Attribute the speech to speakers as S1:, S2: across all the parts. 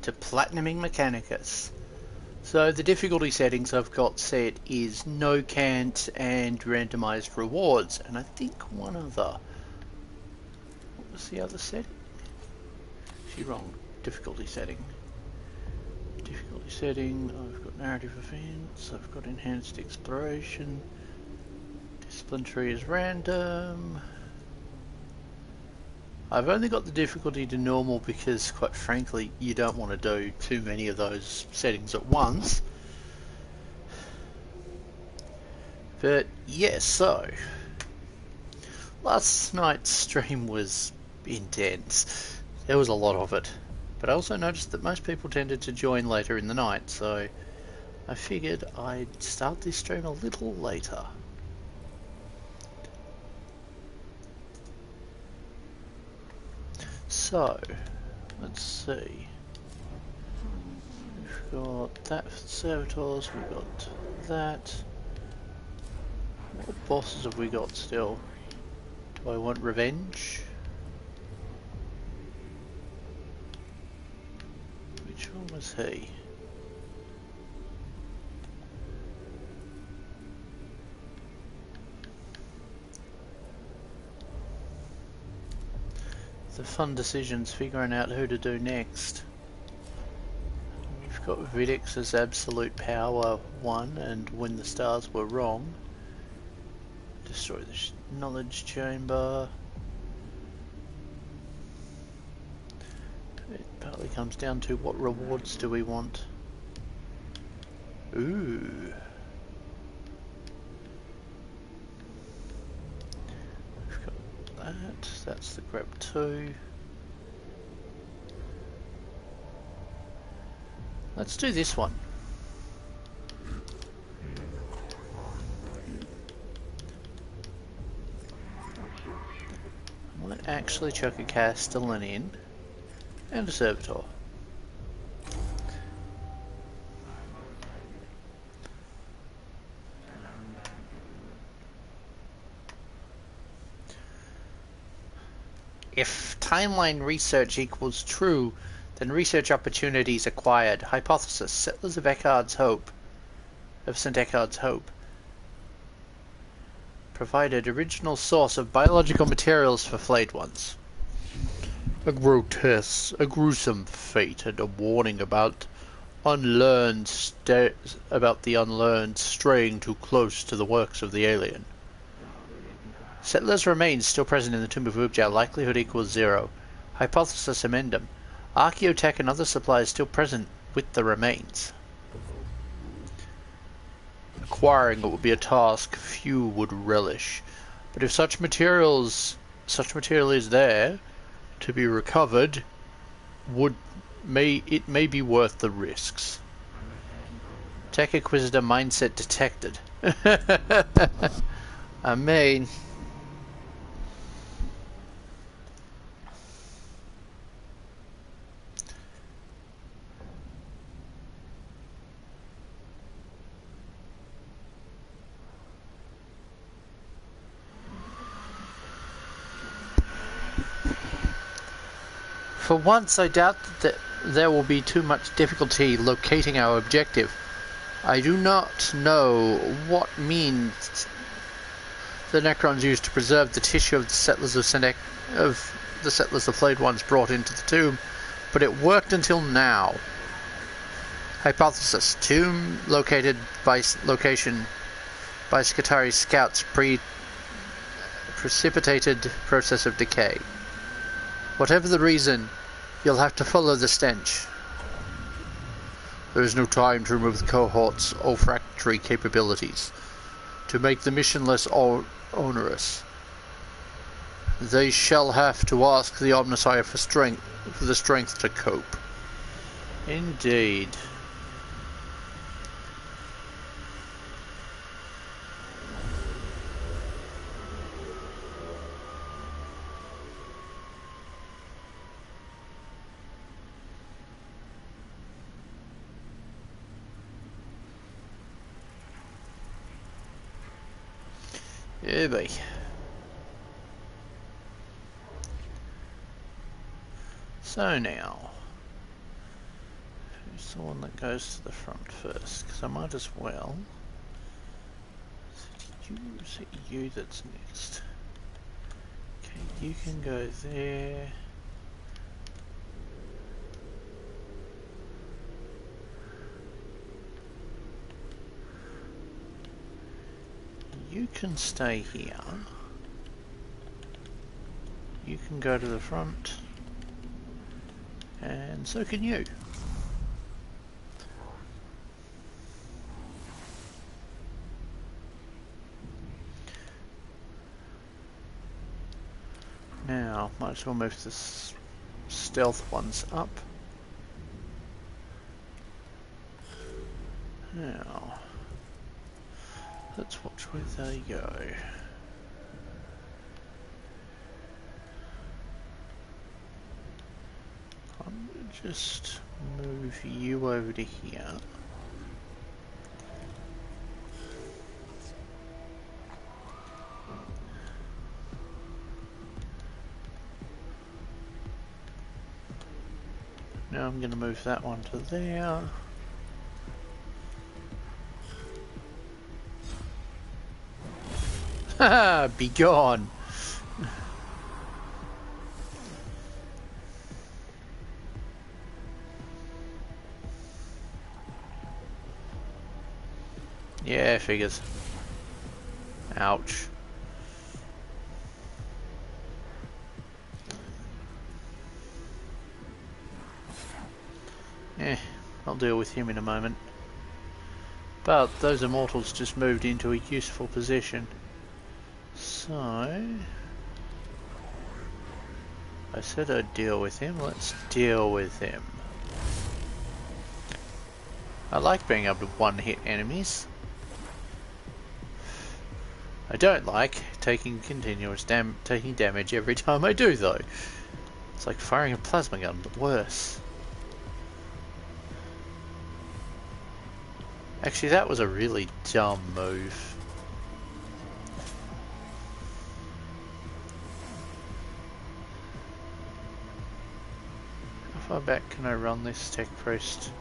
S1: to Platinuming Mechanicus. So the difficulty settings I've got set is no cant and randomized rewards, and I think one other. What was the other setting? Actually wrong. Difficulty setting. Difficulty setting, I've got narrative events, I've got enhanced exploration, discipline tree is random. I've only got the difficulty to normal because, quite frankly, you don't want to do too many of those settings at once. But yes, so last night's stream was intense. There was a lot of it. But I also noticed that most people tended to join later in the night, so I figured I'd start this stream a little later. So, let's see. We've got that for the servitors, we've got that. What bosses have we got still? Do I want revenge? Which one was he? The fun decisions, figuring out who to do next. We've got Vidix as absolute power 1 and when the stars were wrong. Destroy the knowledge chamber. It partly comes down to what rewards do we want. Ooh. That's the grab 2. Let's do this one. I might actually chuck a Castellan in and a servitor. If timeline research equals true, then research opportunities acquired. Hypothesis: settlers of St. Eckhard's Hope provided original source of biological materials for flayed ones. A gruesome fate, and a warning about the unlearned straying too close to the works of the alien. Settlers' remains still present in the tomb of Ubjao. Likelihood equals 0. Hypothesis amendum. Archaeotech and other supplies still present with the remains. Acquiring it would be a task few would relish, but if such material is there to be recovered, it may be worth the risks. Tech Inquisitor mindset detected. I mean, for once, I doubt that there will be too much difficulty locating our objective. I do not know what means the Necrons used to preserve the tissue of the settlers of Flayed Ones brought into the tomb, but it worked until now. Hypothesis: tomb located by Skitarii scouts precipitated process of decay. Whatever the reason, you'll have to follow the stench. There is no time to remove the cohort's olfactory capabilities, to make the mission less onerous. They shall have to ask the Omnissiah for the strength to cope. Indeed. Yeah, boy. So now, Who's the one that goes to the front first? Because I might as well. Is it you that's next? Okay, you can go there. You can stay here. You can go to the front. And so can you. Now, might as well move the stealth ones up. Now, let's watch where they go. I'm going to just move you over to here. Now I'm going to move that one to there. Haha, be gone! Yeah, figures. Ouch. I'll deal with him in a moment. But those immortals just moved into a useful position. So I said I'd deal with him, let's deal with him. I like being able to one-hit enemies. I don't like taking taking damage every time I do though. It's like firing a plasma gun, but worse. Actually, that was a really dumb move. How far back can I run this tech priest?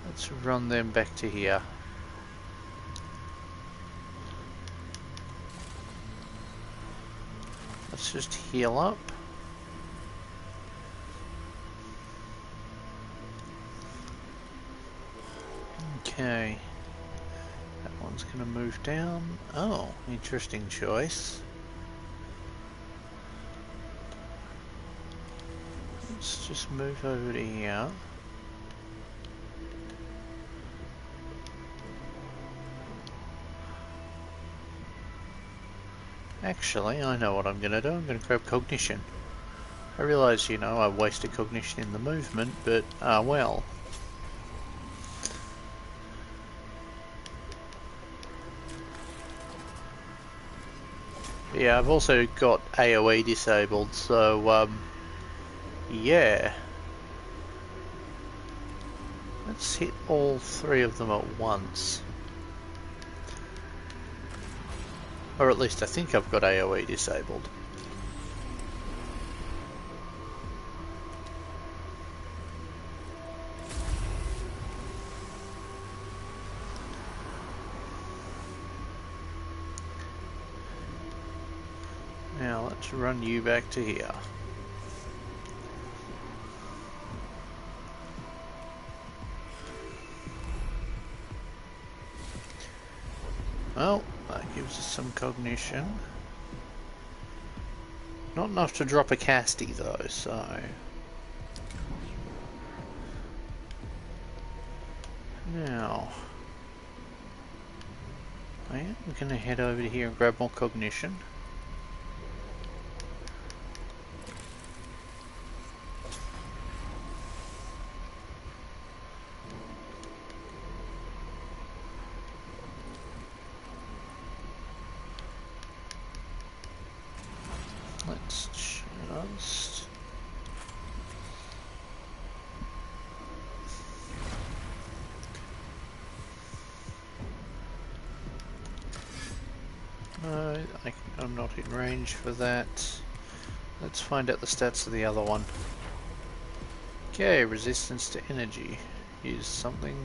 S1: Let's run them back to here. Let's just heal up. Okay. That one's going to move down. Oh, interesting choice. Let's just move over to here. Actually, I know what I'm going to do. I'm going to grab cognition. I realise, you know, I wasted cognition in the movement, but, well. Yeah, I've also got AoE disabled, so, yeah. Let's hit all three of them at once. Or at least I think I've got AoE disabled. Now let's run you back to here. Well, that gives us some cognition. Not enough to drop a casty though, so... Now... I am going to head over here and grab more cognition. Let's just... No, I'm not in range for that. Let's find out the stats of the other one. Okay, resistance to energy. Here's something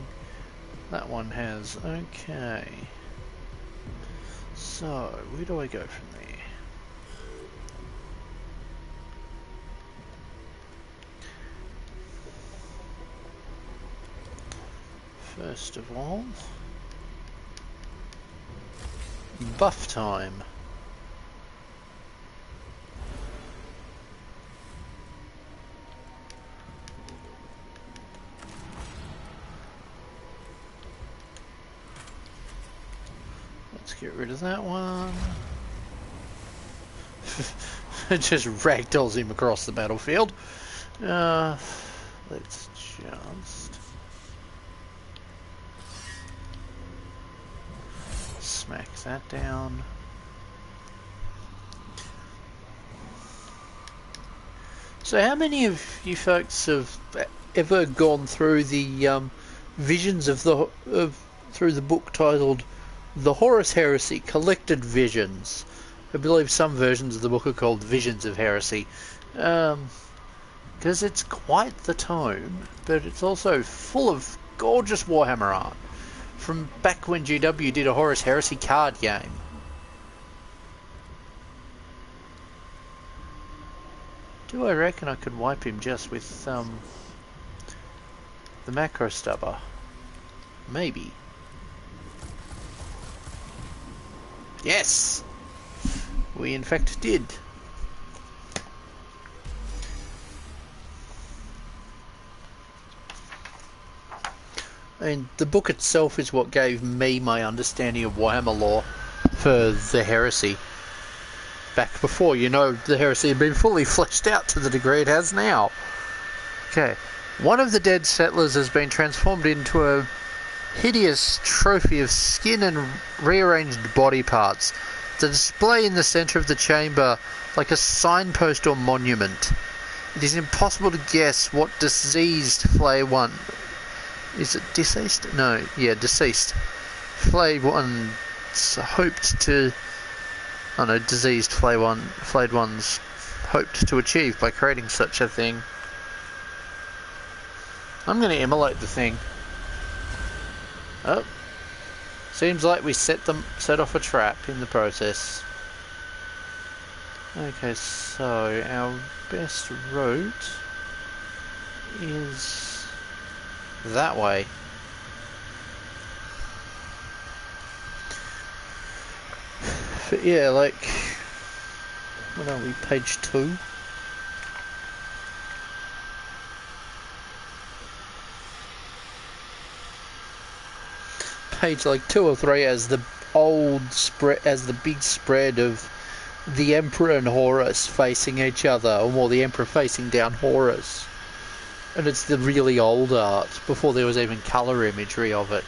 S1: that one has. Okay. So, where do I go from there? First of all, buff time. Let's get rid of that one. It just ragdolls him across the battlefield. Let's just smack that down. So how many of you folks have ever gone through the visions of through the book titled The Horus Heresy Collected Visions? I believe some versions of the book are called Visions of Heresy. Because it's quite the tome, but it's also full of gorgeous Warhammer art from back when GW did a Horus Heresy card game. Do I reckon I could wipe him just with the macro stubber? Maybe. Yes! We in fact did. And the book itself is what gave me my understanding of Warhammer lore for the Heresy. Back before, you know, the Heresy had been fully fleshed out to the degree it has now. Okay. One of the dead settlers has been transformed into a hideous trophy of skin and rearranged body parts. The display in the centre of the chamber like a signpost or monument. It is impossible to guess what diseased Flay One... Is it deceased? No, yeah, deceased. Flayed One's hoped to... Oh no, diseased Flayed One's hoped to achieve by creating such a thing. I'm going to immolate the thing. Oh. Seems like we set off a trap in the process. Okay, so our best route is that way. But yeah, like, what are we, page 2? Page like 2 or 3 as the big spread of the Emperor and Horus facing each other, or more the Emperor facing down Horus. And it's the really old art, before there was even colour imagery of it.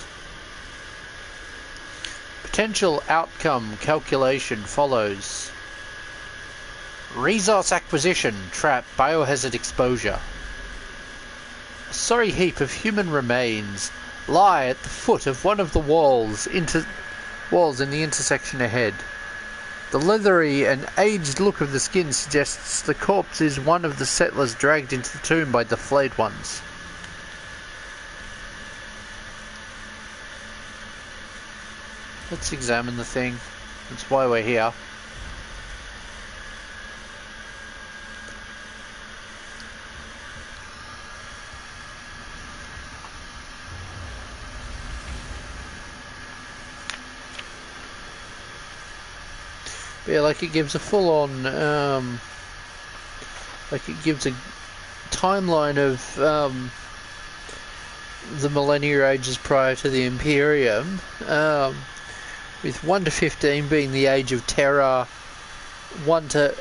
S1: Potential outcome calculation follows. Resource acquisition, trap, biohazard exposure. A sorry heap of human remains lie at the foot of one of the walls in the intersection ahead. The leathery and aged look of the skin suggests the corpse is one of the settlers dragged into the tomb by the flayed ones. Let's examine the thing. That's why we're here. Yeah, like it gives a full-on, like it gives a timeline of the millennia ages prior to the Imperium, with 1 to 15 being the age of terror, 1 to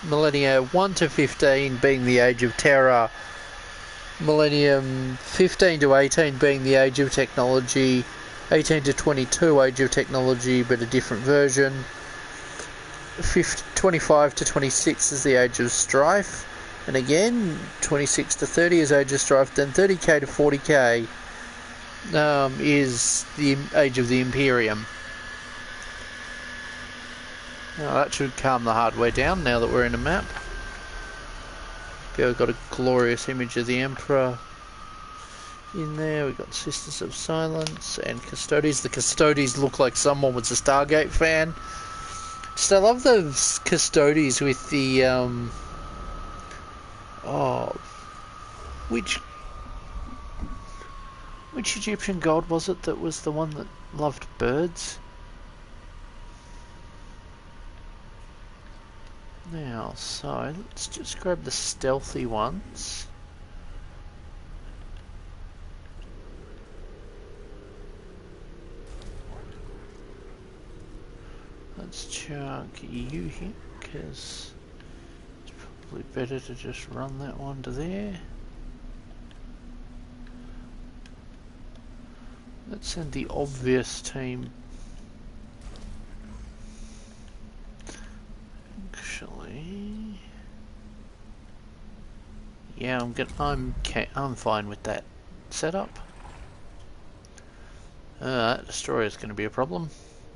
S1: millennia 1 to 15 being the age of terror, millennium 15 to 18 being the age of technology, 18 to 22 age of technology but a different version, 25 to 26 is the age of strife, and again 26 to 30 is age of strife, then 30k to 40k is the age of the Imperium. Now that should calm the hardware down now that we're in a map. Yeah, we've got a glorious image of the Emperor in there. We've got Sisters of Silence and Custodies. The Custodies look like someone was a Stargate fan. Just I love those Custodies with the oh, which Egyptian god was it that was the one that loved birds? Now, so let's just grab the stealthy ones. Let's chuck you here, because it's probably better to just run that one to there. Let's send the obvious team. Actually, yeah, I'm fine with that setup. That destroyer's going to be a problem.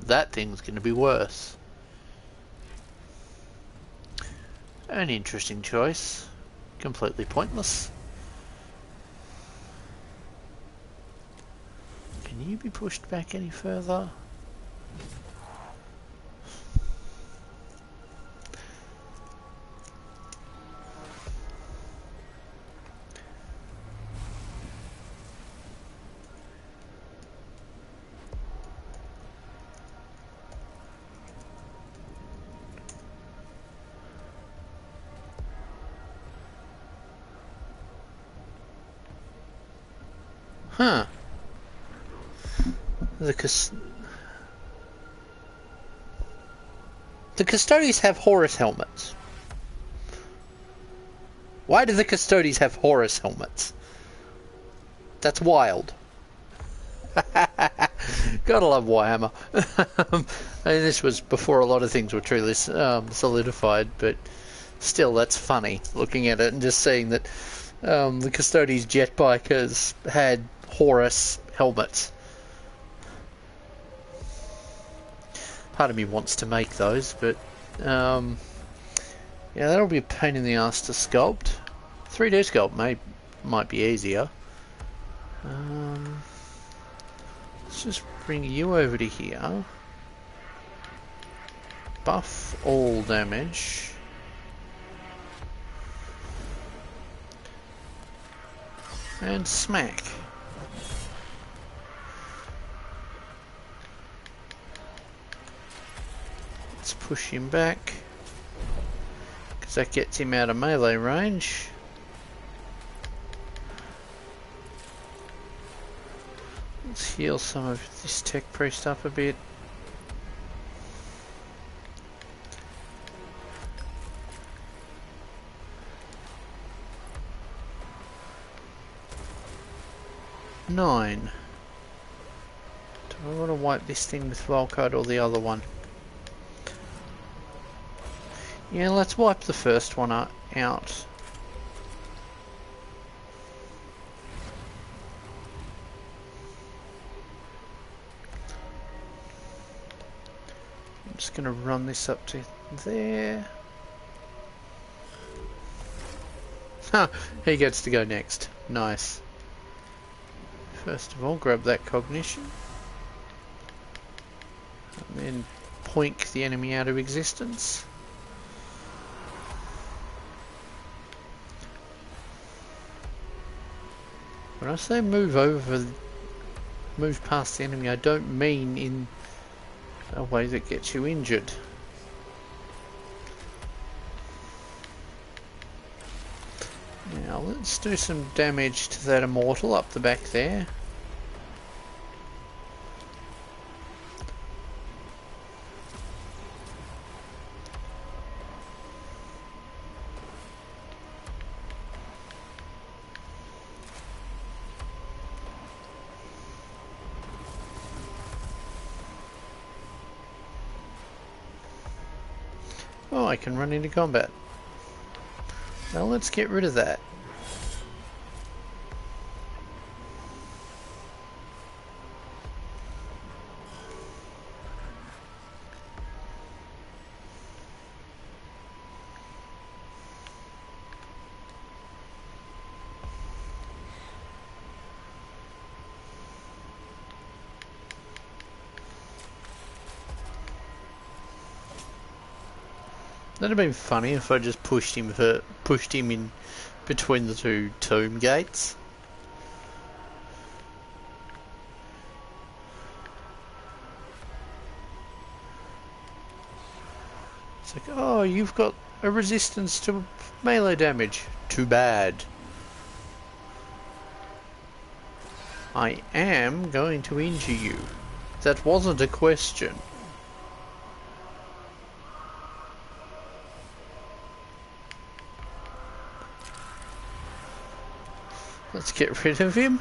S1: That thing's going to be worse. An interesting choice. Completely pointless. Can you be pushed back any further? Huh. The Custodies have Horus helmets. Why do the Custodies have Horus helmets? That's wild. Gotta love Warhammer. And this was before a lot of things were truly solidified, but still, that's funny looking at it and just seeing that the Custodies jet bikers had Horus helmets. Part of me wants to make those, but yeah, that'll be a pain in the ass to sculpt. 3D sculpt might be easier. Let's just bring you over to here. Buff all damage. And smack. Let's push him back, because that gets him out of melee range. Let's heal some of this tech priest up a bit. Nine. Do I want to wipe this thing with Volcode or the other one? Yeah, let's wipe the first one out. I'm just going to run this up to there. Huh, he gets to go next. Nice. First of all, grab that cognition. And then poink the enemy out of existence. When I say move past the enemy, I don't mean in a way that gets you injured. Now let's do some damage to that immortal up the back there. Oh, I can run into combat. Well, let's get rid of that. That'd have been funny if I just pushed him in between the two tomb gates. It's like, oh, you've got a resistance to melee damage. Too bad. I am going to injure you. That wasn't a question. Let's get rid of him.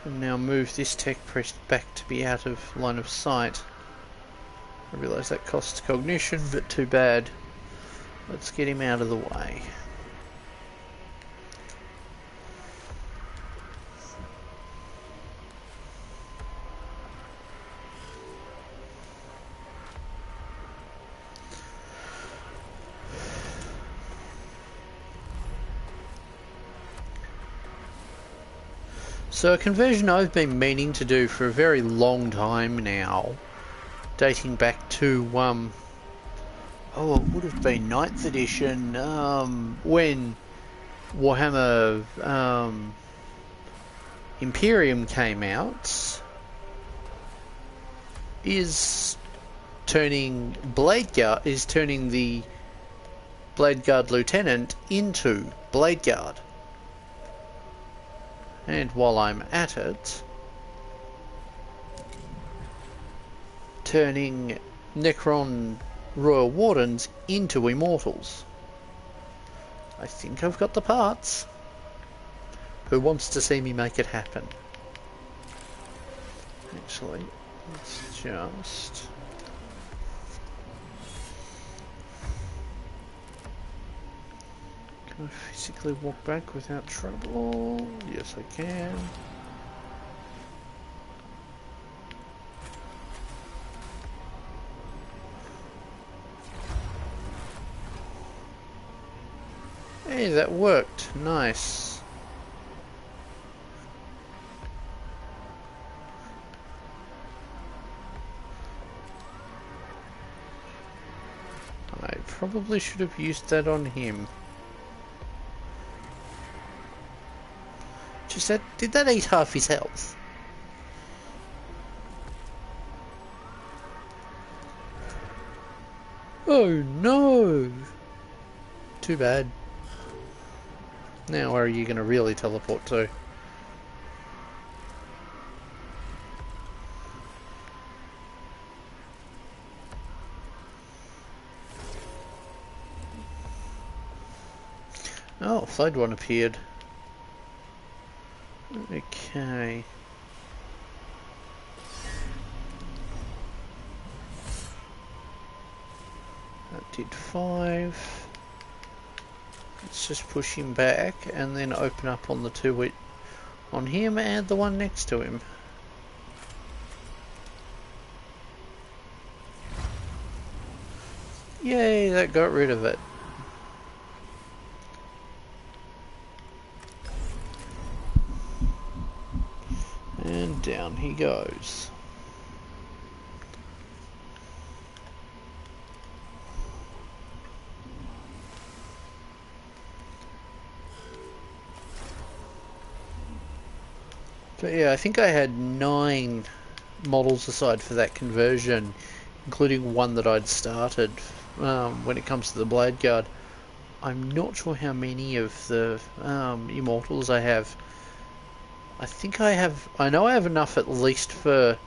S1: And now move this tech press back to be out of line of sight. I realise that costs cognition, but too bad. Let's get him out of the way. So a conversion I've been meaning to do for a very long time now, dating back to, oh, it would have been 9th edition, when Warhammer, Imperium came out, is turning the Bladeguard Lieutenant into Bladeguard. And while I'm at it, turning Necron Royal Wardens into Immortals. I think I've got the parts. Who wants to see me make it happen? Actually, let's just... Can I physically walk back without trouble? Yes, I can. Hey, that worked. Nice. I probably should have used that on him. Just that, did that eat half his health? Oh no! Too bad. Now where are you going to really teleport to? Oh, Flayed One appeared. Okay. That did 5. Let's just push him back and then open up on the two on him and the one next to him. Yay, that got rid of it. And down he goes. But yeah, I think I had 9 models aside for that conversion, including one that I'd started when it comes to the Blade Guard. I'm not sure how many of the Immortals I have. I know I have enough at least for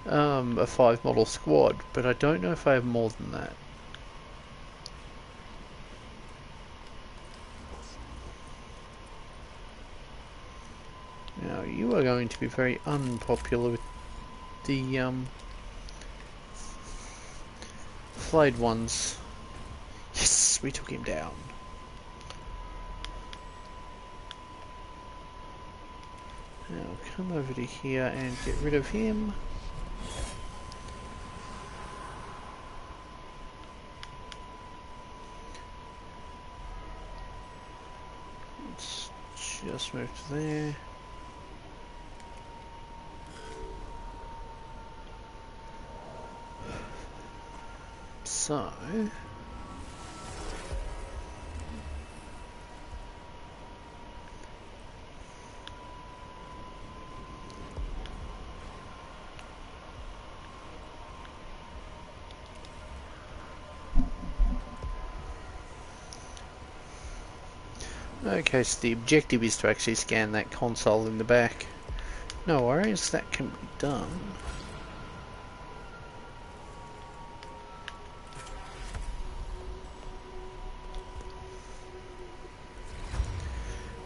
S1: a 5 model squad, but I don't know if I have more than that. Now you are going to be very unpopular with the flayed ones. Yes, we took him down. Now come over to here and get rid of him. Let's just move to there. So... Okay, so the objective is to actually scan that console in the back. No worries, that can be done.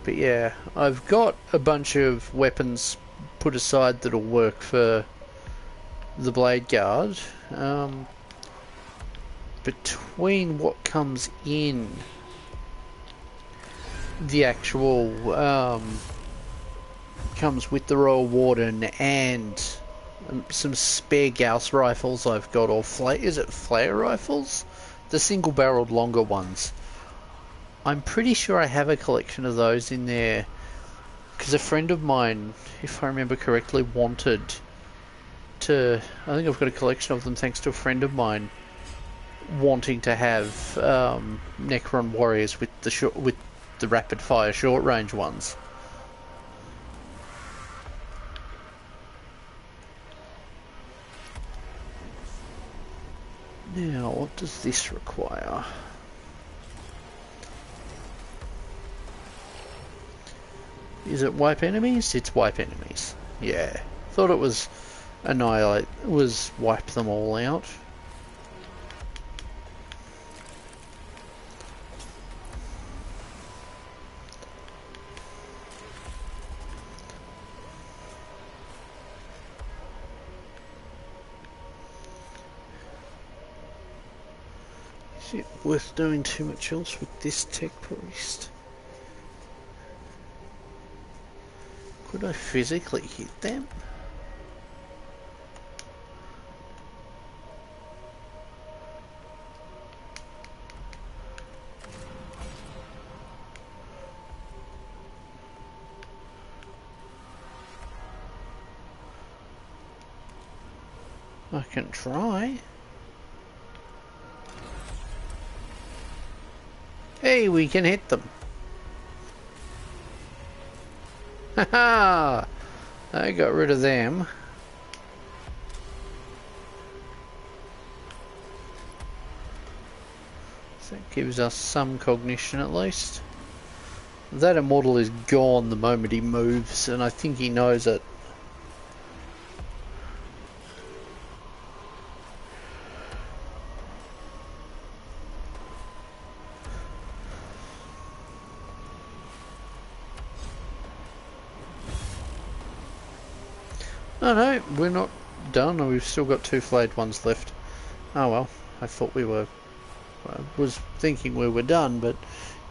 S1: But yeah, I've got a bunch of weapons put aside that'll work for the blade guard. Between what comes in the actual comes with the Royal Warden and some spare Gauss rifles I've got, or is it flare rifles? The single-barreled longer ones. I'm pretty sure I have a collection of those in there because a friend of mine, if I remember correctly, wanted to... I think I've got a collection of them thanks to a friend of mine wanting to have Necron warriors with the rapid-fire short-range ones. Now, what does this require? Is it wipe enemies? It's wipe enemies. Yeah. Thought it was annihilate, was wipe them all out. Is it worth doing too much else with this tech priest? Could I physically hit them? I can try. Hey, we can hit them. Haha! I got rid of them. So that gives us some cognition at least. That immortal is gone the moment he moves, and I think he knows it. Oh no, we're not done. We've still got 2 flayed ones left. Oh well, I thought we were... I was thinking we were done, but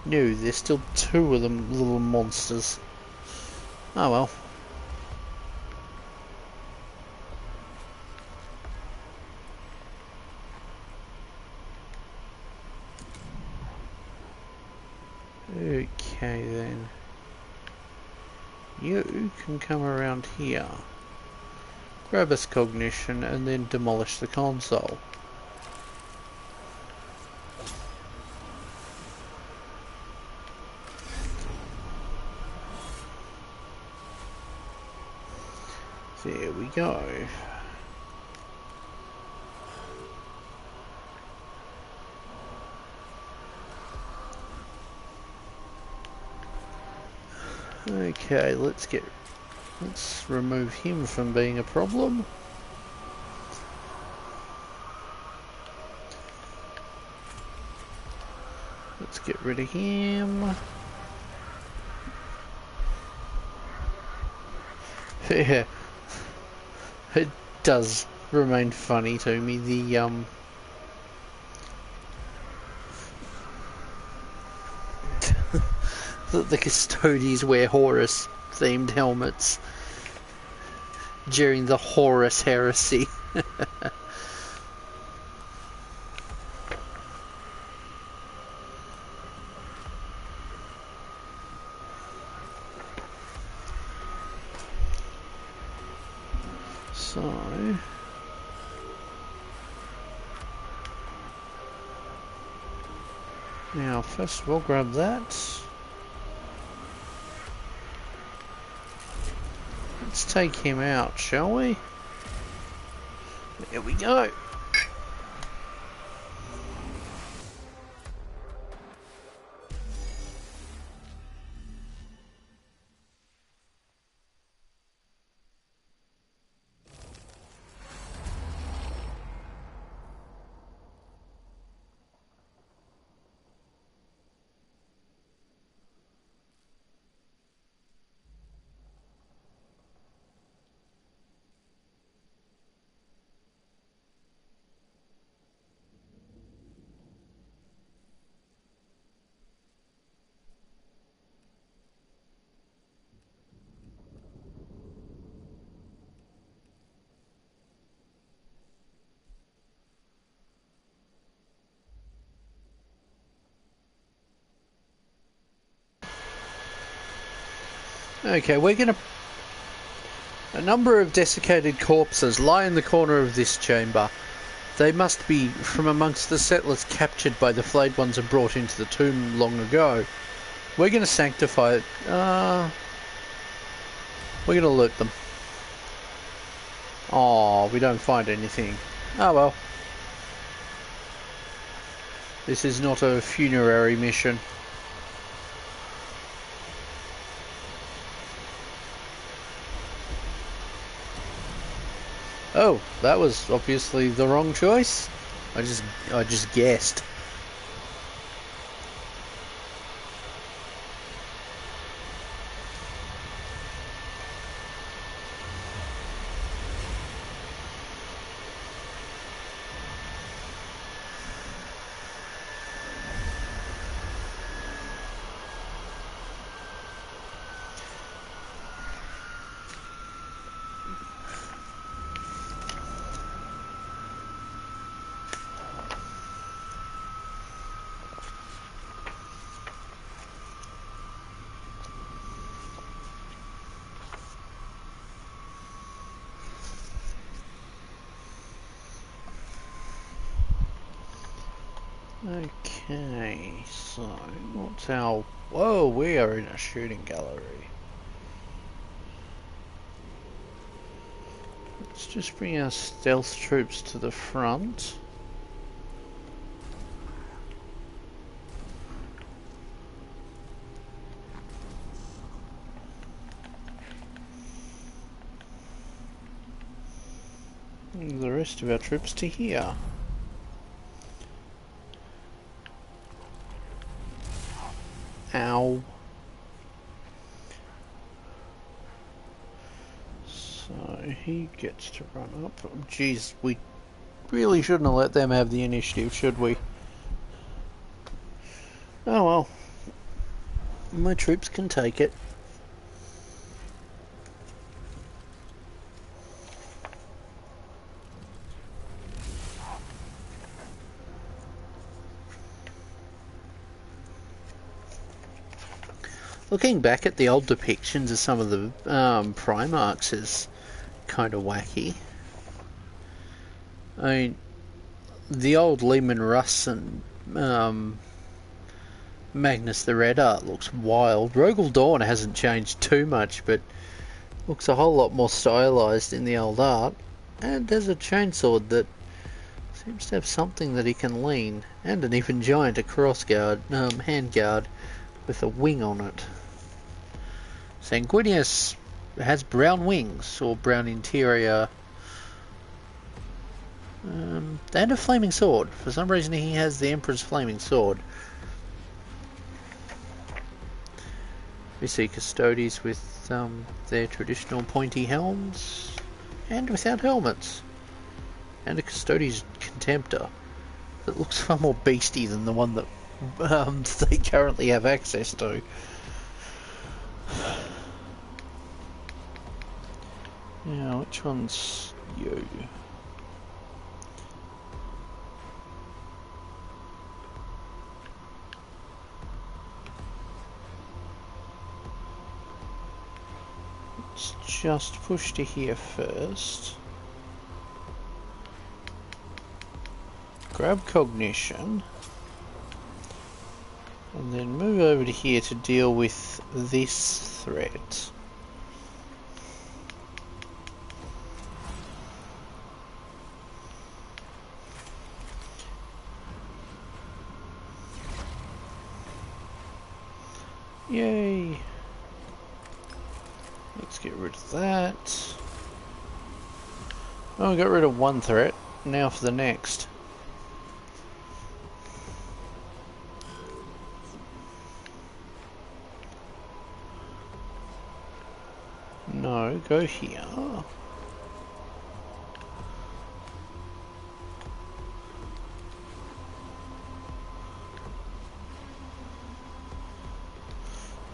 S1: no, there's still 2 of them little monsters. Oh well. Okay then. You can come around here. Grab us cognition and then demolish the console. There we go. Okay, let's remove him from being a problem. Let's get rid of him. Yeah, it does remain funny to me, the custodies wear Horus themed helmets during the Horus heresy. So Now, first of all, grab that. Let's take him out, shall we? There we go. Okay, we're gonna... A number of desiccated corpses lie in the corner of this chamber. They must be from amongst the settlers captured by the flayed ones and brought into the tomb long ago. We're gonna sanctify it. We're gonna loot them. Oh, we don't find anything. Oh well. This is not a funerary mission. Oh, that was obviously the wrong choice. I just guessed. Okay, so what's our... Whoa, we are in a shooting gallery. Let's just bring our stealth troops to the front. And the rest of our troops to here. Ow. So he gets to run up. Jeez, we really shouldn't have let them have the initiative, should we? Oh well. My troops can take it. Looking back at the old depictions of some of the Primarchs is kind of wacky. I mean, the old Lehman Russ and Magnus the Red Art looks wild. Rogel Dawn hasn't changed too much, but looks a whole lot more stylized in the old art. And there's a chainsword that seems to have something that he can lean, and an even giant crossguard, handguard with a wing on it. Sanguinius has brown wings, or brown interior, and a flaming sword. For some reason he has the Emperor's flaming sword. We see Custodes with their traditional pointy helms, and without helmets. And a Custodes Contemptor that looks far more beastie than the one that they currently have access to. Now, which one's you? Let's just push to here first. Grab cognition. And then move over to here to deal with this threat. Yay! Let's get rid of that. Oh, we got rid of one threat. Now for the next. No, go here.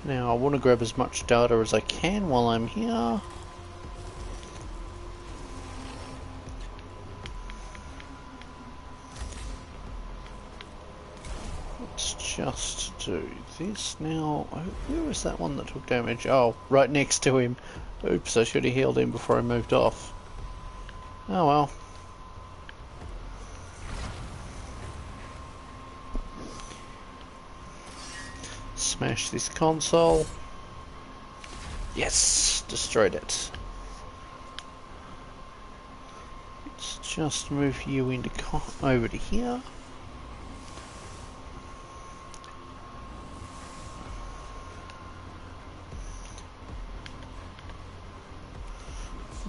S1: Now I want to grab as much data as I can while I'm here. Let's just do this now. Where was that one that took damage? Oh, right next to him. Oops, I should have healed him before I moved off. Oh well. Smash this console. Yes, destroyed it. Let's just move you into over to here.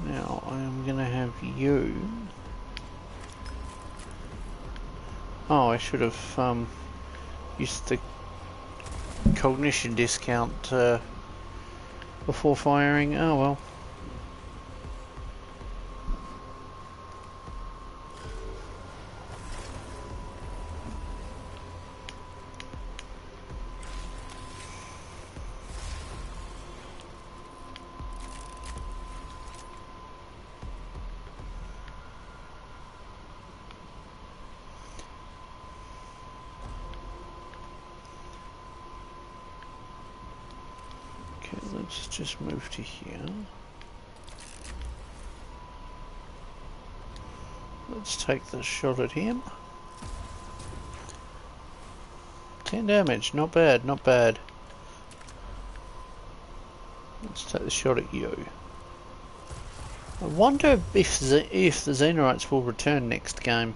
S1: Now I'm gonna have you. Oh, I should have used the cognition discount before firing. Oh well. Let's just move to here. Let's take the shot at him. 10 damage, not bad, not bad. Let's take the shot at you. I wonder if the Xenorites will return next game.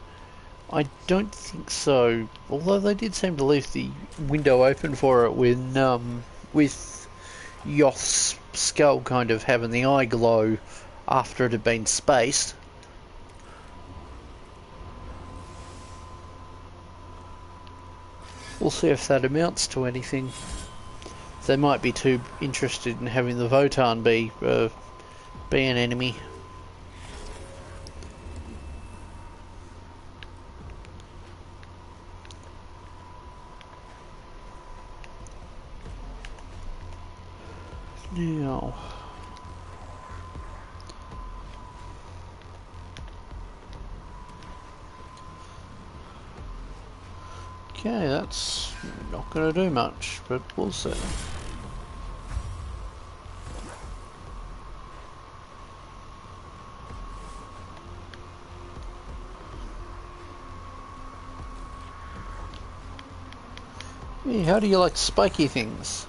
S1: I don't think so, although they did seem to leave the window open for it when with Yoth's skull kind of having the eye glow after it had been spaced. We'll see if that amounts to anything. They might be too interested in having the Votan be an enemy. Now, okay, that's not going to do much, but we'll see. Hey, how do you like spiky things?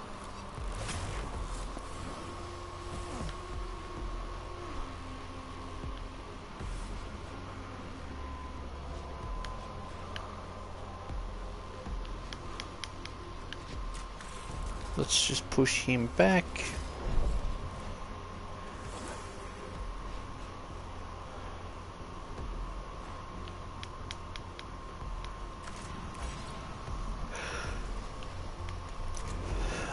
S1: Let's just push him back.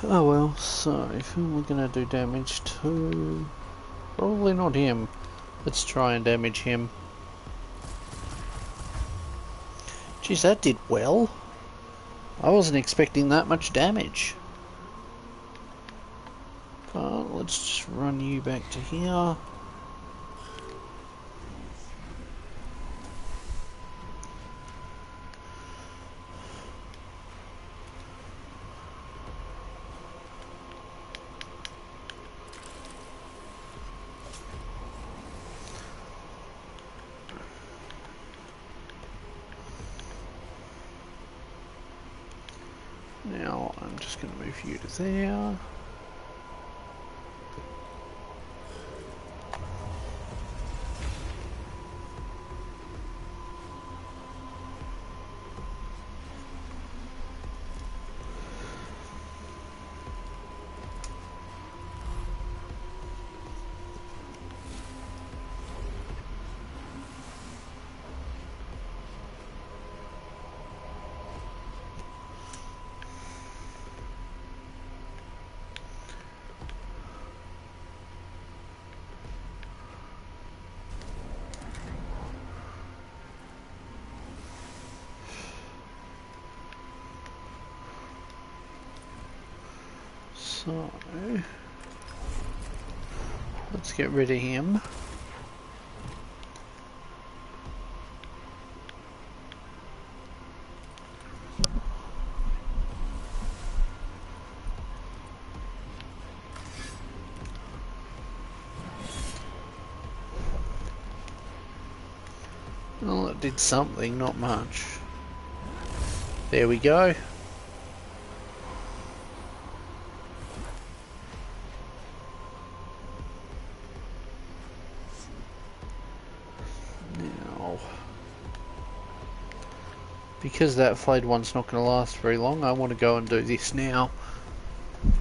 S1: Oh well, so who am I going to do damage to? Probably not him. Let's try and damage him. Geez, that did well. I wasn't expecting that much damage. But let's just run you back to here. Now I'm just going to move you to there. So, let's get rid of him. Well, it did something, not much. There we go. Because that flayed one's not going to last very long, I want to go and do this now.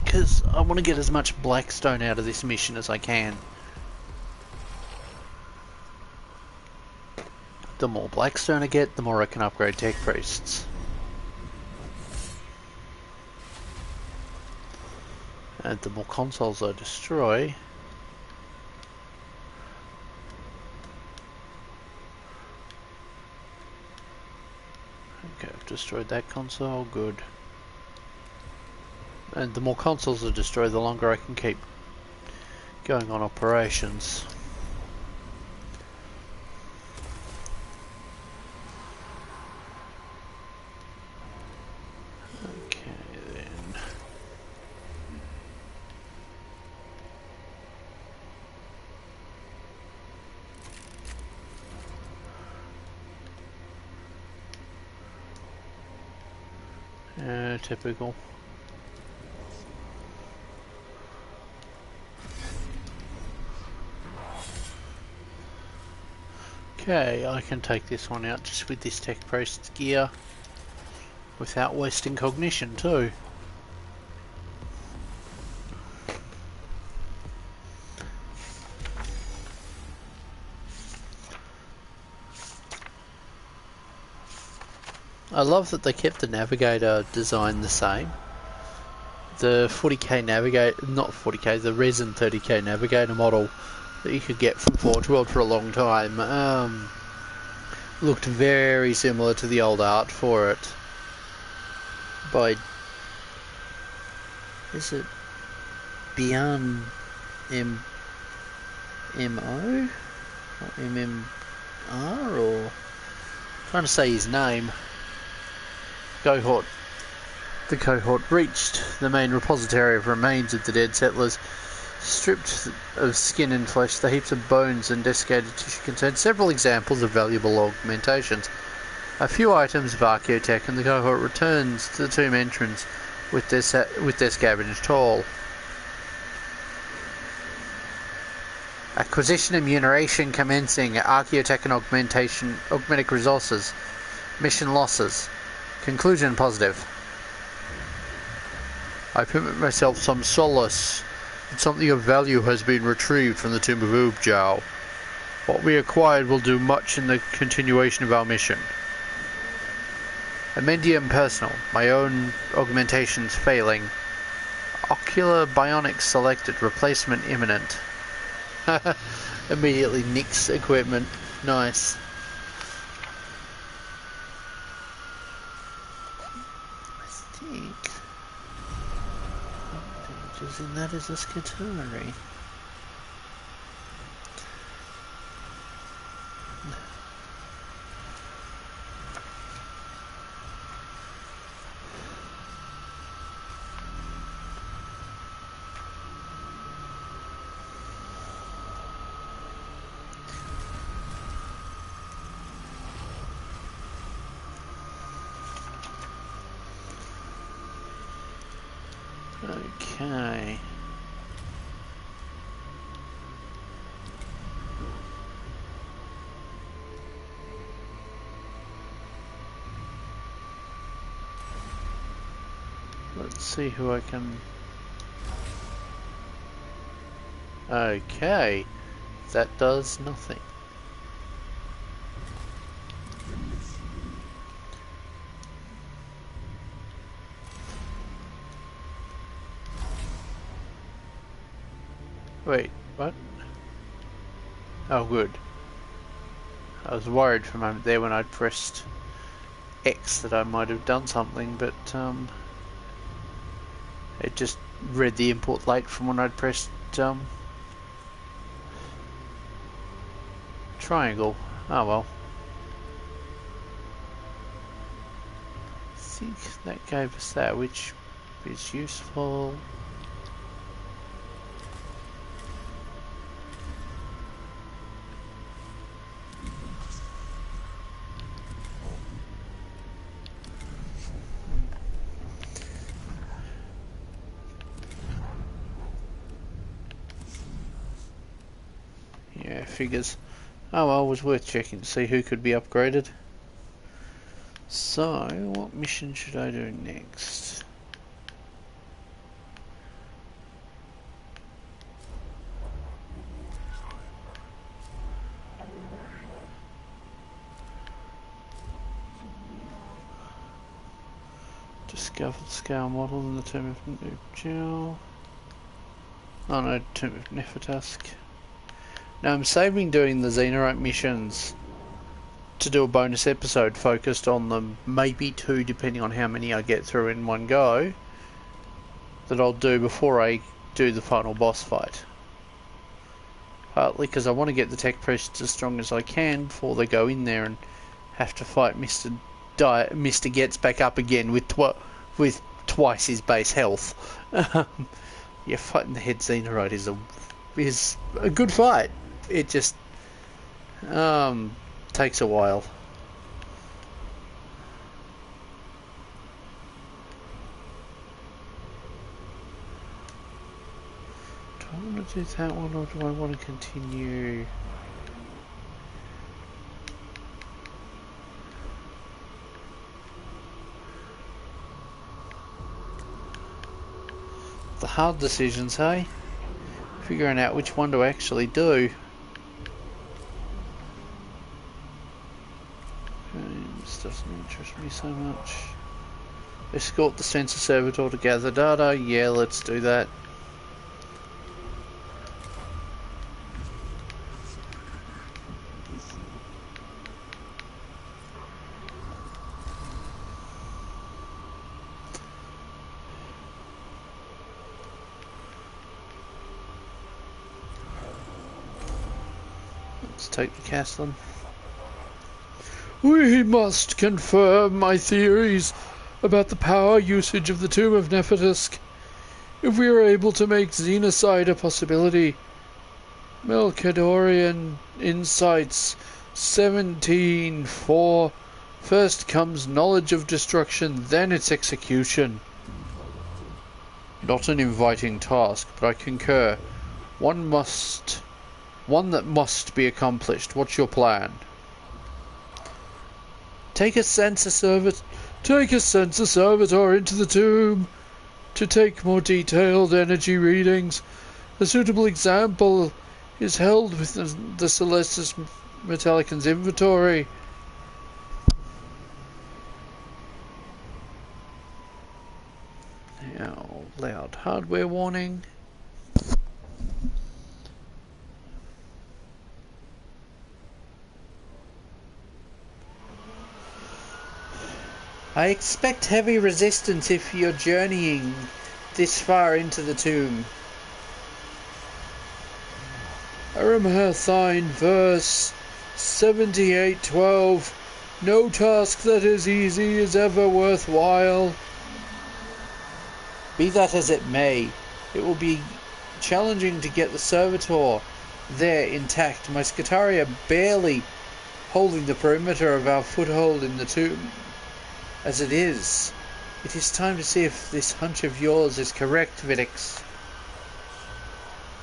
S1: Because I want to get as much blackstone out of this mission as I can. The more blackstone I get, the more I can upgrade tech priests. And the more consoles I destroy, okay, I've destroyed that console, good. And the more consoles I destroy, the longer I can keep going on operations. Okay then. Typical. Okay, I can take this one out just with this tech priest's gear without wasting cognition too. I love that they kept the navigator design the same. The 40k navigator, not 40k, the resin 30k navigator model that you could get from Forge World for a long time, looked very similar to the old art for it. By, is it Beyond MMO? Or MMR? Or, I'm trying to say his name. Cohort. The cohort reached the main repository of remains of the dead settlers. Stripped of skin and flesh, the heaps of bones and desiccated tissue contained several examples of valuable augmentations. A few items of archaeotech, and the cohort returns to the tomb entrance with their scavenged haul. Acquisition and remuneration commencing. Archaeotech and augmentic resources. Mission losses. Conclusion positive. I permit myself some solace that something of value has been retrieved from the tomb of Ubjao. What we acquired will do much in the continuation of our mission. Amendium personal. My own augmentations failing. Ocular bionics selected. Replacement imminent. Immediately nix equipment. Nice. And that is a Skitari. Okay. Let's see who I can... Okay. That does nothing. Wait, what? Oh, good. I was worried for a moment there when I'd pressed X that I might have done something, but it just read the input late from when I'd pressed triangle. Oh well. I think that gave us that, which is useful. Yeah, figures. Oh well, it was worth checking to see who could be upgraded. So, what mission should I do next? Discover the scale model in the Tomb of Gel. Oh no, Tomb of Nefertusk. Now I'm saving doing the Xenorite missions to do a bonus episode focused on them, maybe two depending on how many I get through in one go, that I'll do before I do the final boss fight. Partly because I want to get the tech priests as strong as I can before they go in there and have to fight Mr. Gets back up again with twice his base health. Yeah, fighting the head Xenorite is a good fight. It just takes a while. Do I want to do that one, or do I want to continue? The hard decisions, hey? Figuring out which one to actually do. This doesn't interest me so much. Escort the sensor servitor to gather data. Yeah, let's do that. Let's take the castle. We must confirm my theories about the power usage of the Tomb of Nefertusk. If we are able to make Xenocide a possibility, Melchadorian Insights 17:4. First comes knowledge of destruction, then its execution. Not an inviting task, but I concur. One that must be accomplished. What's your plan? Take a sensor servitor into the tomb to take more detailed energy readings. A suitable example is held within the Celestis Mechanicus inventory. Now, loud hardware warning. I expect heavy resistance if you're journeying this far into the tomb. Aramhathine verse 78:12. No task that is easy is ever worthwhile. Be that as it may, it will be challenging to get the servitor there intact. My Scutaria barely holding the perimeter of our foothold in the tomb as it is. It is time to see if this hunch of yours is correct, Vidix.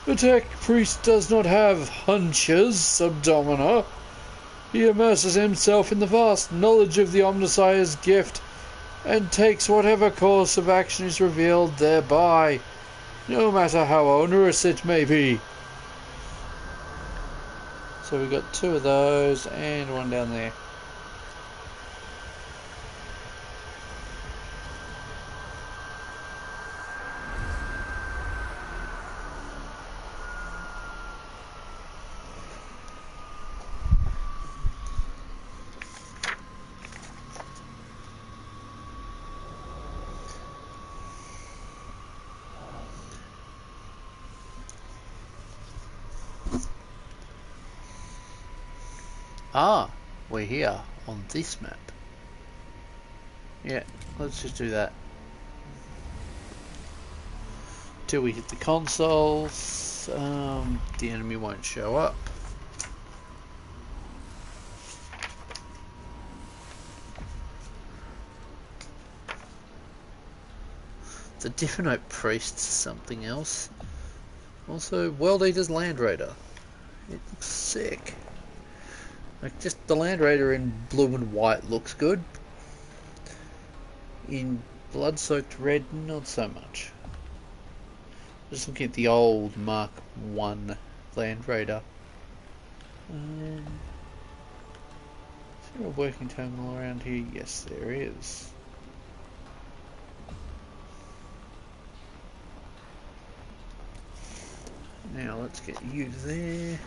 S1: The tech priest does not have hunches, Subdomina. He immerses himself in the vast knowledge of the Omnissiah's gift and takes whatever course of action is revealed thereby, no matter how onerous it may be. So we got 2 of those and 1 down there. Ah, we're here on this map. Yeah, let's just do that. Till we hit the consoles, the enemy won't show up. The Diphenote Priest is something else. Also, World Eater's Land Raider. It looks sick. Like, just the Land Raider in blue and white looks good. In blood-soaked red, not so much. Just looking at the old Mark 1 Land Raider. Is there a working terminal around here? Yes, there is. Now let's get you there.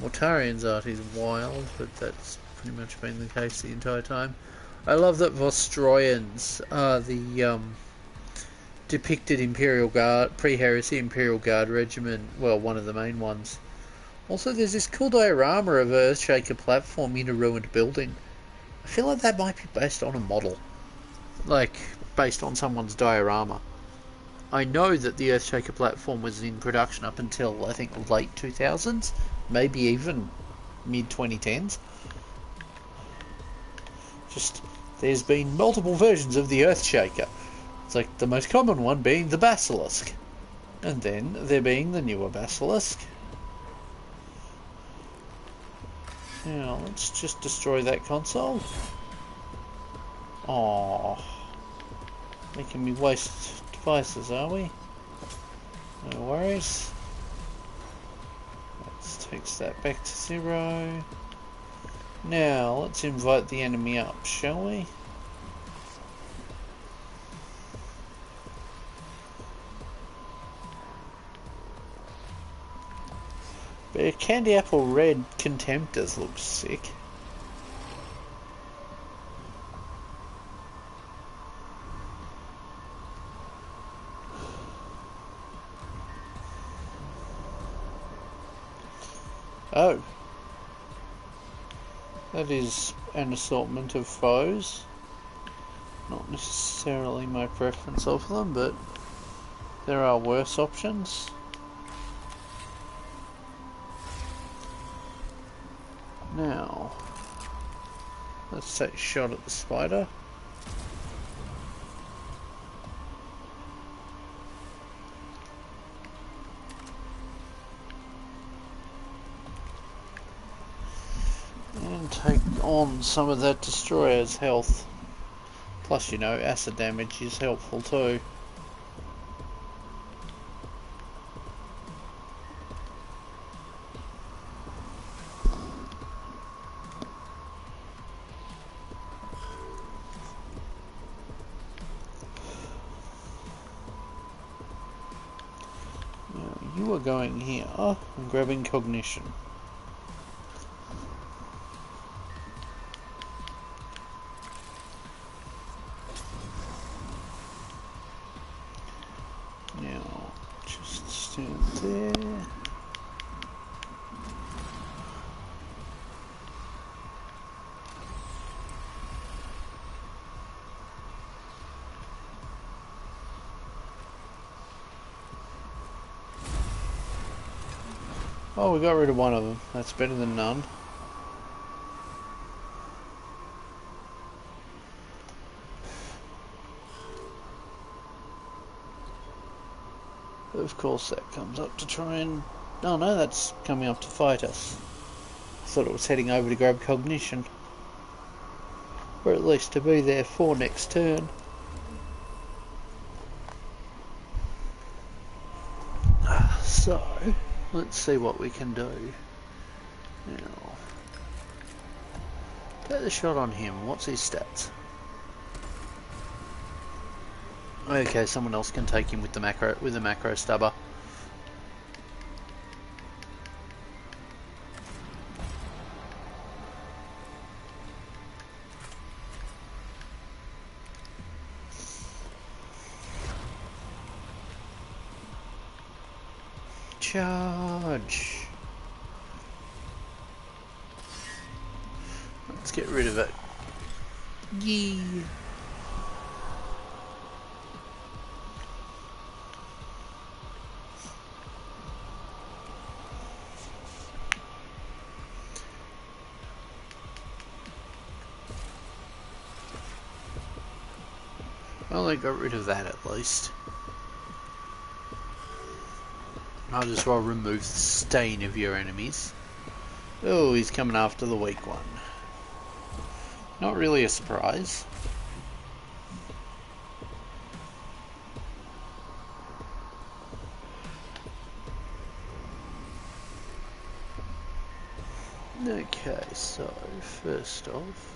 S1: Mortarian's art is wild, but that's pretty much been the case the entire time. I love that Vostroyans are the depicted Imperial Guard, pre-heresy Imperial Guard regiment, well, one of the main ones. Also, there's this cool diorama of an Earthshaker platform in a ruined building. I feel like that might be based on a model. Like, based on someone's diorama. I know that the Earthshaker platform was in production up until, I think, late 2000s. Maybe even mid-2010s. Just, there's been multiple versions of the Earthshaker. It's like the most common one being the Basilisk. And then there being the newer Basilisk. Now, let's just destroy that console. Aww. Making me waste devices, are we? No worries. Let's take that back to 0. Now, let's invite the enemy up, shall we? But a Candy Apple Red Contemptors looks sick. Oh. That is an assortment of foes. Not necessarily my preference of them, but there are worse options. Now, let's take a shot at the spider. And take on some of that destroyer's health. Plus, you know, acid damage is helpful too. You are going here and grabbing cognition. Now, just stand there. Oh, we got rid of one of them. That's better than none. Of course that comes up to try and... Oh no, that's coming up to fight us. I thought it was heading over to grab cognition. Or at least to be there for next turn. So, let's see what we can do. Now, take the shot on him. What's his stats? Okay, someone else can take him with the macro stubber. Charge. Let's get rid of it. Yee. Well, I got rid of that at least. Might as well remove the stain of your enemies. Oh, he's coming after the weak one. Not really a surprise. Okay, so first off,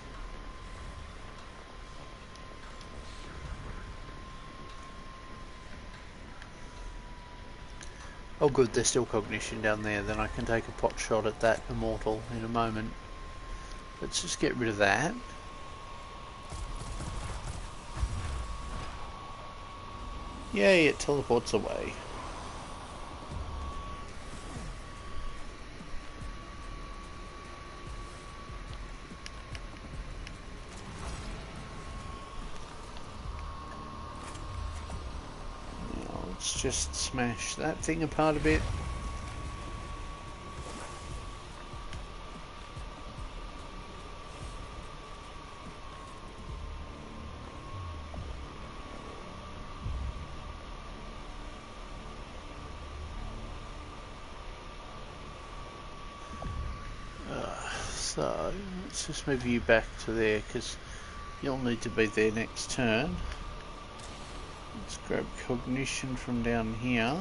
S1: oh good, there's still cognition down there, then I can take a pot shot at that immortal in a moment. Let's just get rid of that. Yay, it teleports away. Now let's just smash that thing apart a bit. So, let's just move you back to there, because you'll need to be there next turn. Let's grab cognition from down here.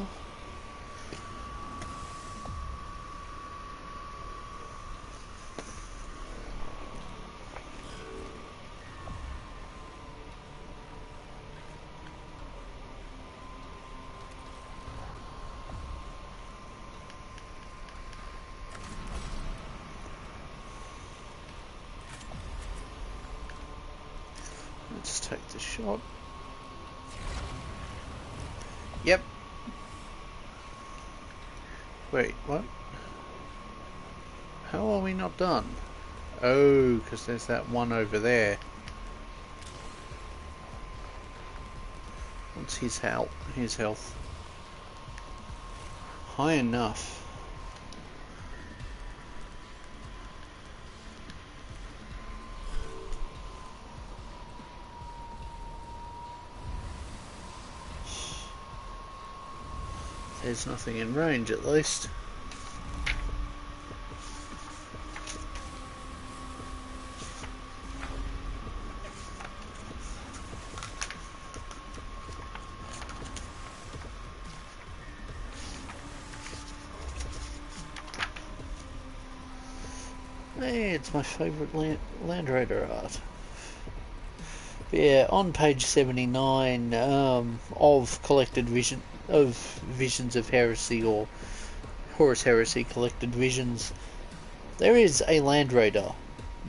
S1: Let's take the shot. Yep. Wait, what? How are we not done? Oh, because there's that one over there. What's his health? His health. High enough. There's nothing in range, at least. Hey, it's my favourite Land Raider art. Yeah, on page 79 of Collected Vision of Visions of Heresy, or Horus Heresy Collected Visions, there is a Land Raider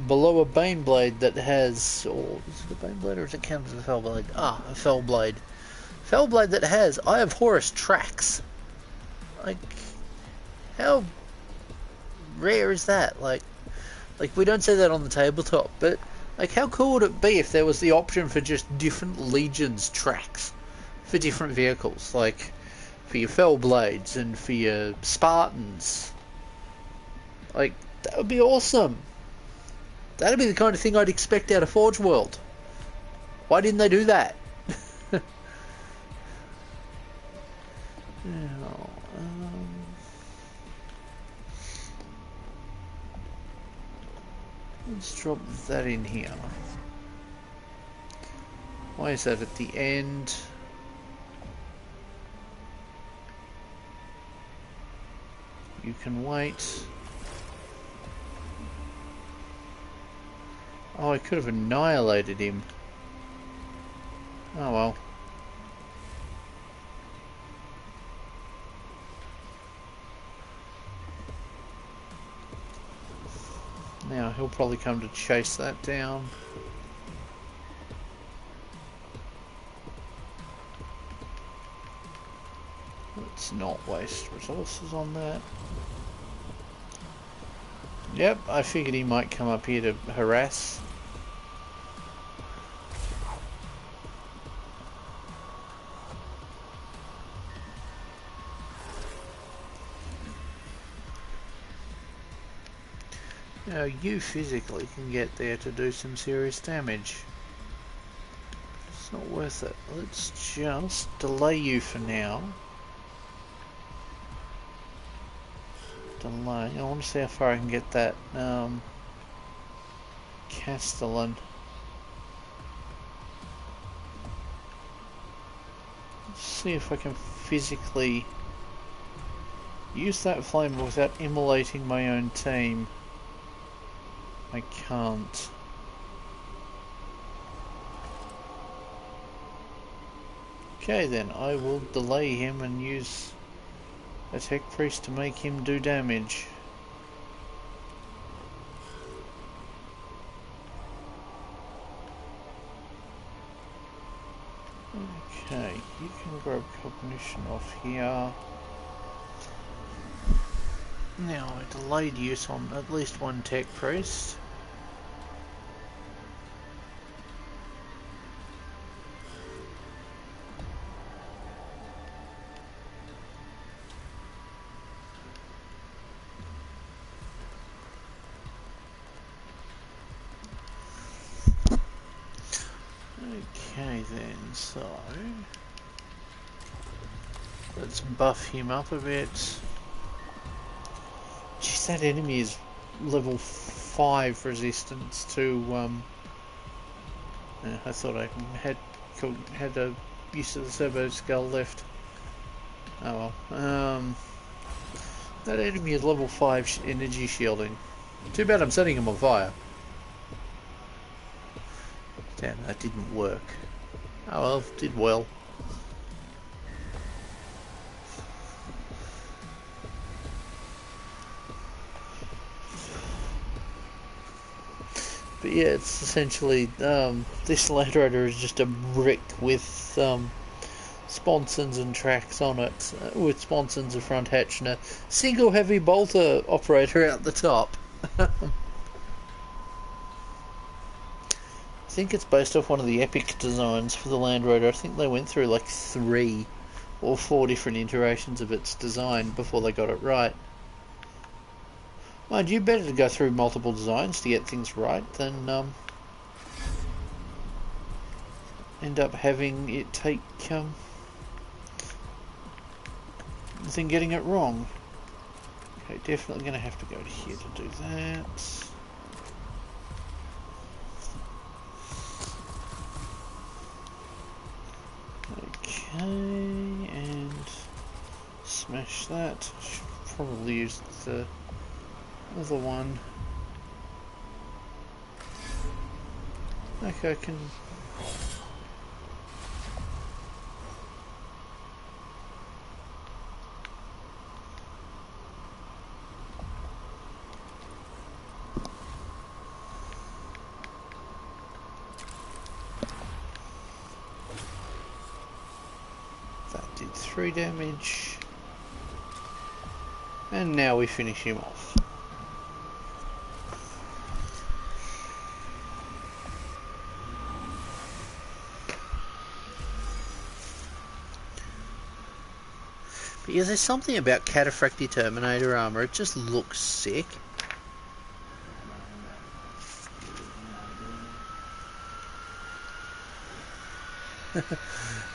S1: below a Baneblade that has, or is it a Baneblade or does it count as a Fellblade? Ah, a Fellblade. Fellblade that has Eye of Horus tracks. Like, how rare is that? Like we don't see that on the tabletop, but like, how cool would it be if there was the option for just different legions tracks for different vehicles, like for your Fellblades and for your Spartans? Like, that would be awesome. That'd be the kind of thing I'd expect out of Forge World. Why didn't they do that? Let's drop that in here. Why is that at the end? You can wait. Oh, I could have annihilated him. Oh well. Now he'll probably come to chase that down. Let's not waste resources on that. Yep, I figured he might come up here to harass. Now you physically can get there to do some serious damage. It's not worth it. Let's just delay you for now. Delay. I want to see how far I can get that Castellan. Let's see if I can physically use that flame without immolating my own team. I can't. Okay then, I will delay him and use a tech priest to make him do damage. Okay, you can grab cognition off here. Now I delayed use on at least one tech priest. Okay then, so let's buff him up a bit. Jeez, that enemy is level 5 resistance to I thought I had a use of the servo skull left. Oh well. That enemy is level 5 energy shielding. Too bad I'm setting him on fire. Damn, that didn't work. Oh well, did well. But yeah, it's essentially, this Land Rover is just a brick with sponsons and tracks on it, with sponsons, a front hatch and a single heavy bolter operator out the top. I think it's based off one of the epic designs for the Land Rover. I think they went through like 3 or 4 different iterations of its design before they got it right. Mind you, better to go through multiple designs to get things right than end up having it take than getting it wrong. Okay, definitely going to have to go to here to do that. Okay, and smash that. Should probably use the other one. Okay, I can. That did 3 damage. And now we finish him off. But yeah, there's something about Cataphractii Terminator armor, it just looks sick.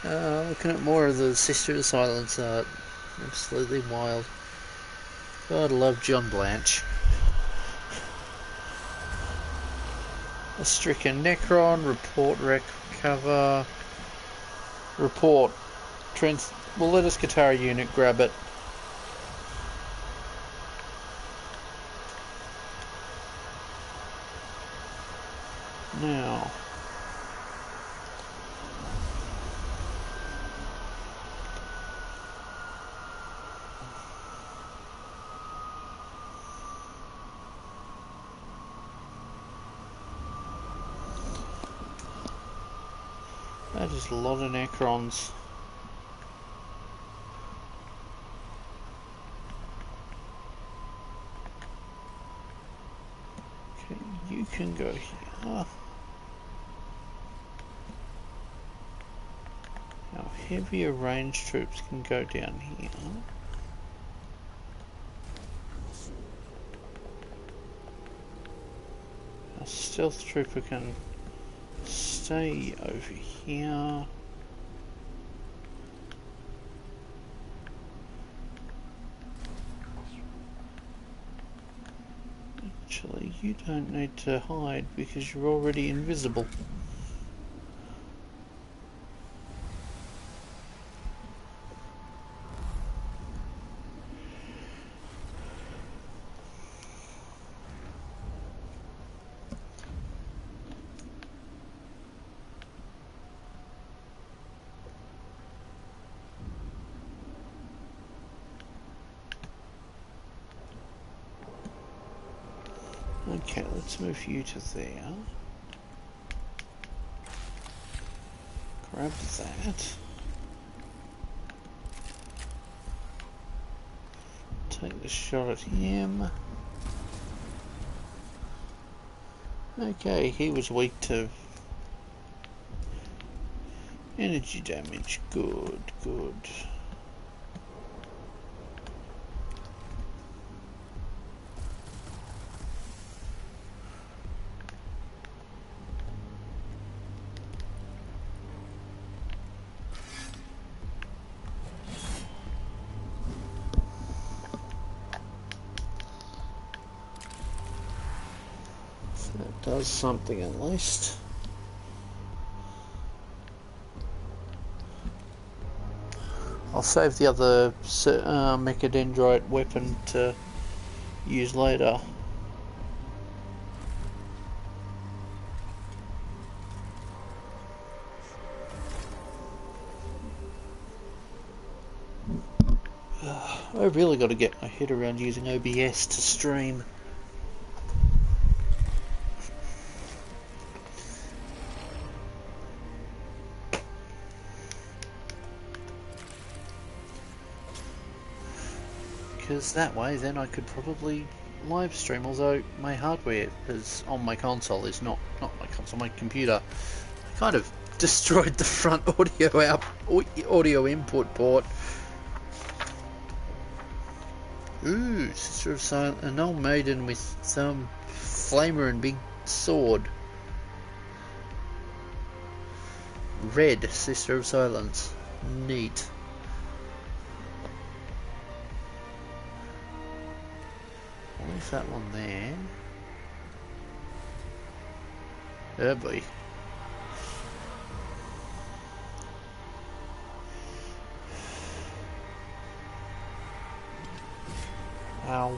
S1: Looking at more of the Sister of Silence art, absolutely wild. God, I love John Blanche. A stricken Necron, report recover, report. We'll let us Katara unit grab it. Now. That is a lot of Necrons. Okay, you can go here. Our heavier range troops can go down here. Our stealth trooper can stay over here. Actually, you don't need to hide because you're already invisible. Okay, let's move you to there. Grab that. Take the shot at him. Okay, he was weak to energy damage. Good, good. That does something at least. I'll save the other mechadendrite weapon to use later. I've really got to get my head around using OBS to stream. Because that way then I could probably live stream, although my hardware is on my console is not my console, my computer. I kind of destroyed the front audio input port. Ooh, Sister of Silence, an old maiden with some flamer and big sword. Red, Sister of Silence. Neat. I'll leave that one there. Oh boy. Ow.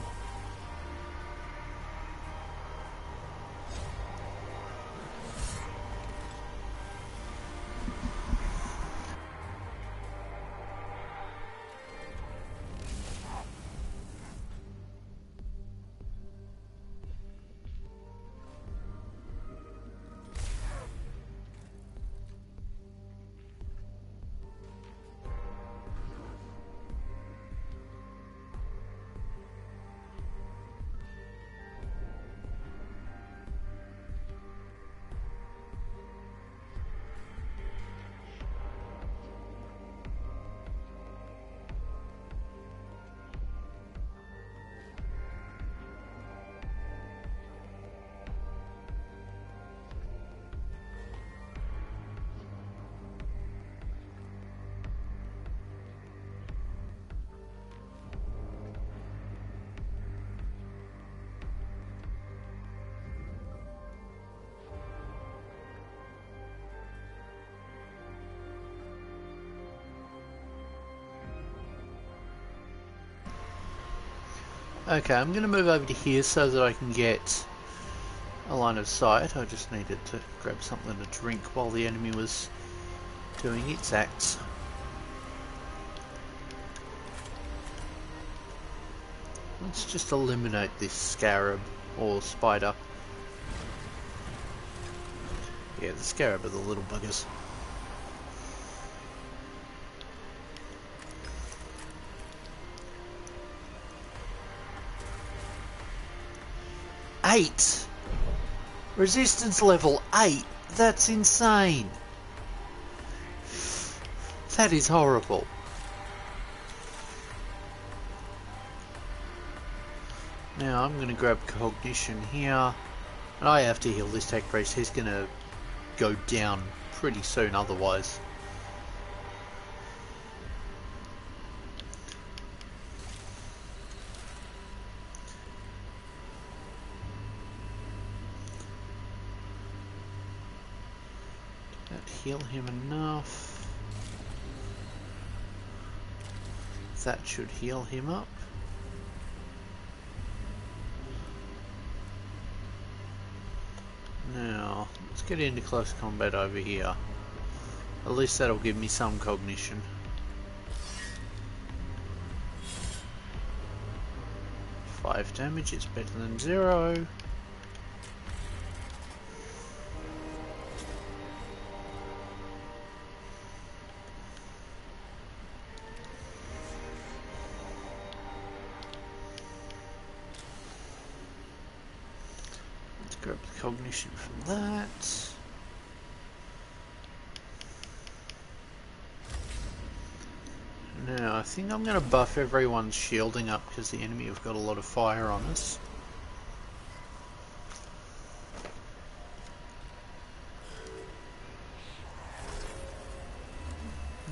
S1: Okay, I'm going to move over to here so that I can get a line of sight. I just needed to grab something to drink while the enemy was doing its acts. Let's just eliminate this scarab or spider. Yeah, the scarab are the little buggers. Eight! Resistance level 8! That's insane! That is horrible. Now I'm going to grab cognition here. And I have to heal this tech priest. He's going to go down pretty soon otherwise. Did that heal him enough? That should heal him up. Now, let's get into close combat over here. At least that'll give me some cognition. Five damage, it's better than 0. Grab the cognition from that. Now, I think I'm going to buff everyone's shielding up because the enemy have got a lot of fire on us.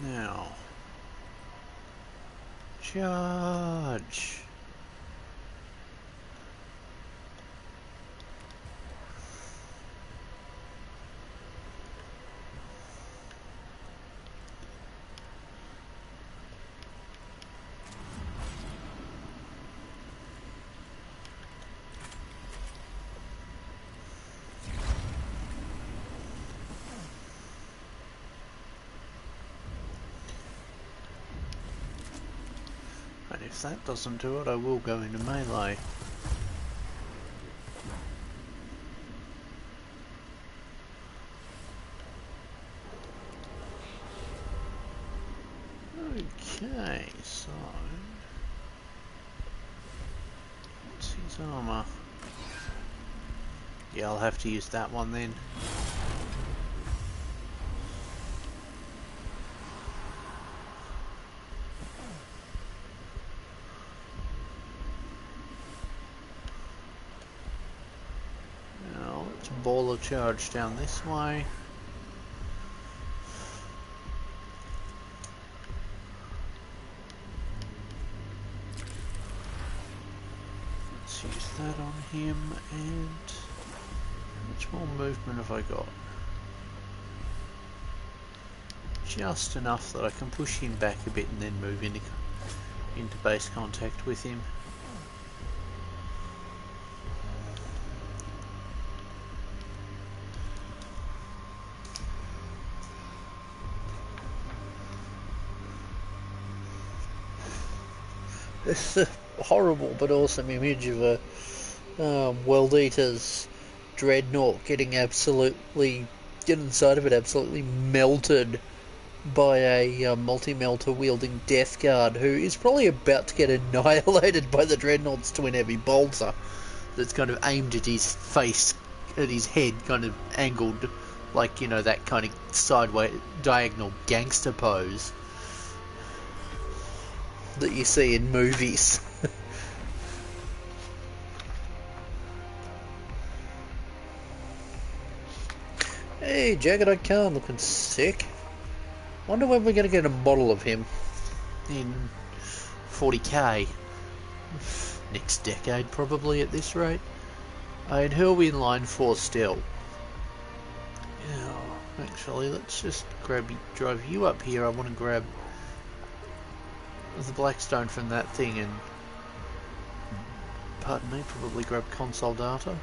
S1: Now, charge. If that doesn't do it, I will go into melee. Okay, so what's his armor? Yeah, I'll have to use that one then. Ball of charge down this way. Let's use that on him. And how much more movement have I got? Just enough that I can push him back a bit and then move into base contact with him. It's a horrible but awesome image of a World Eater's dreadnought getting inside of it absolutely melted by a multi-melter wielding Death Guard who is probably about to get annihilated by the dreadnought's twin heavy bolter that's kind of aimed at his face, at his head, kind of angled like, you know, that kind of sideways diagonal gangster pose that you see in movies. Hey, Jagged-Eyed Khan looking sick. Wonder when we're going to get a model of him in 40k. Next decade probably at this rate. And he'll be in line 4 still. Yeah, actually let's just drive you up here. I want to grab the Blackstone from that thing and pardon me, probably grab console data.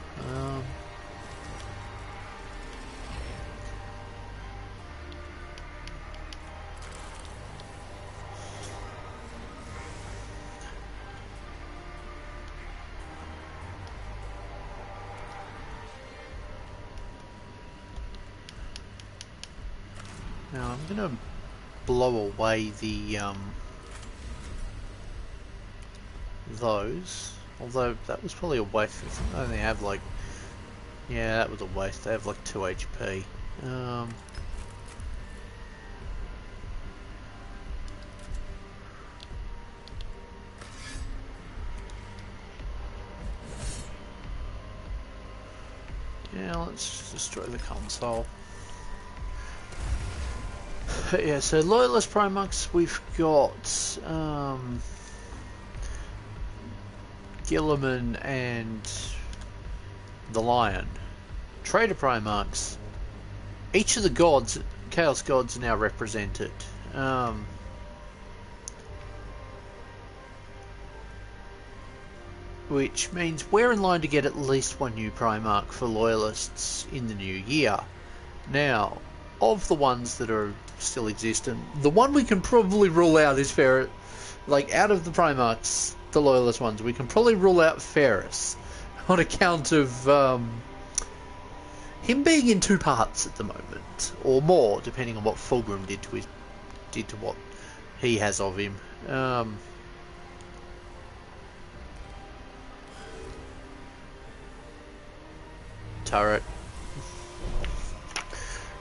S1: Now I'm going to blow away the those, although that was probably a waste. I only have like, yeah, that was a waste. They have like 2 HP. Yeah, let's destroy the console. Yeah, so Loyalist Primarchs, we've got Gilliman and the Lion. Trader Primarchs, each of the gods, Chaos gods, are now represented. Which means we're in line to get at least one new Primarch for Loyalists in the new year. Now, of the ones that are still existent, the one we can probably rule out is Ferris. Like, out of the Primarchs, the Loyalist ones, we can probably rule out Ferris on account of him being in 2 parts at the moment, or more, depending on what Fulgrim did to what he has of him. Turret.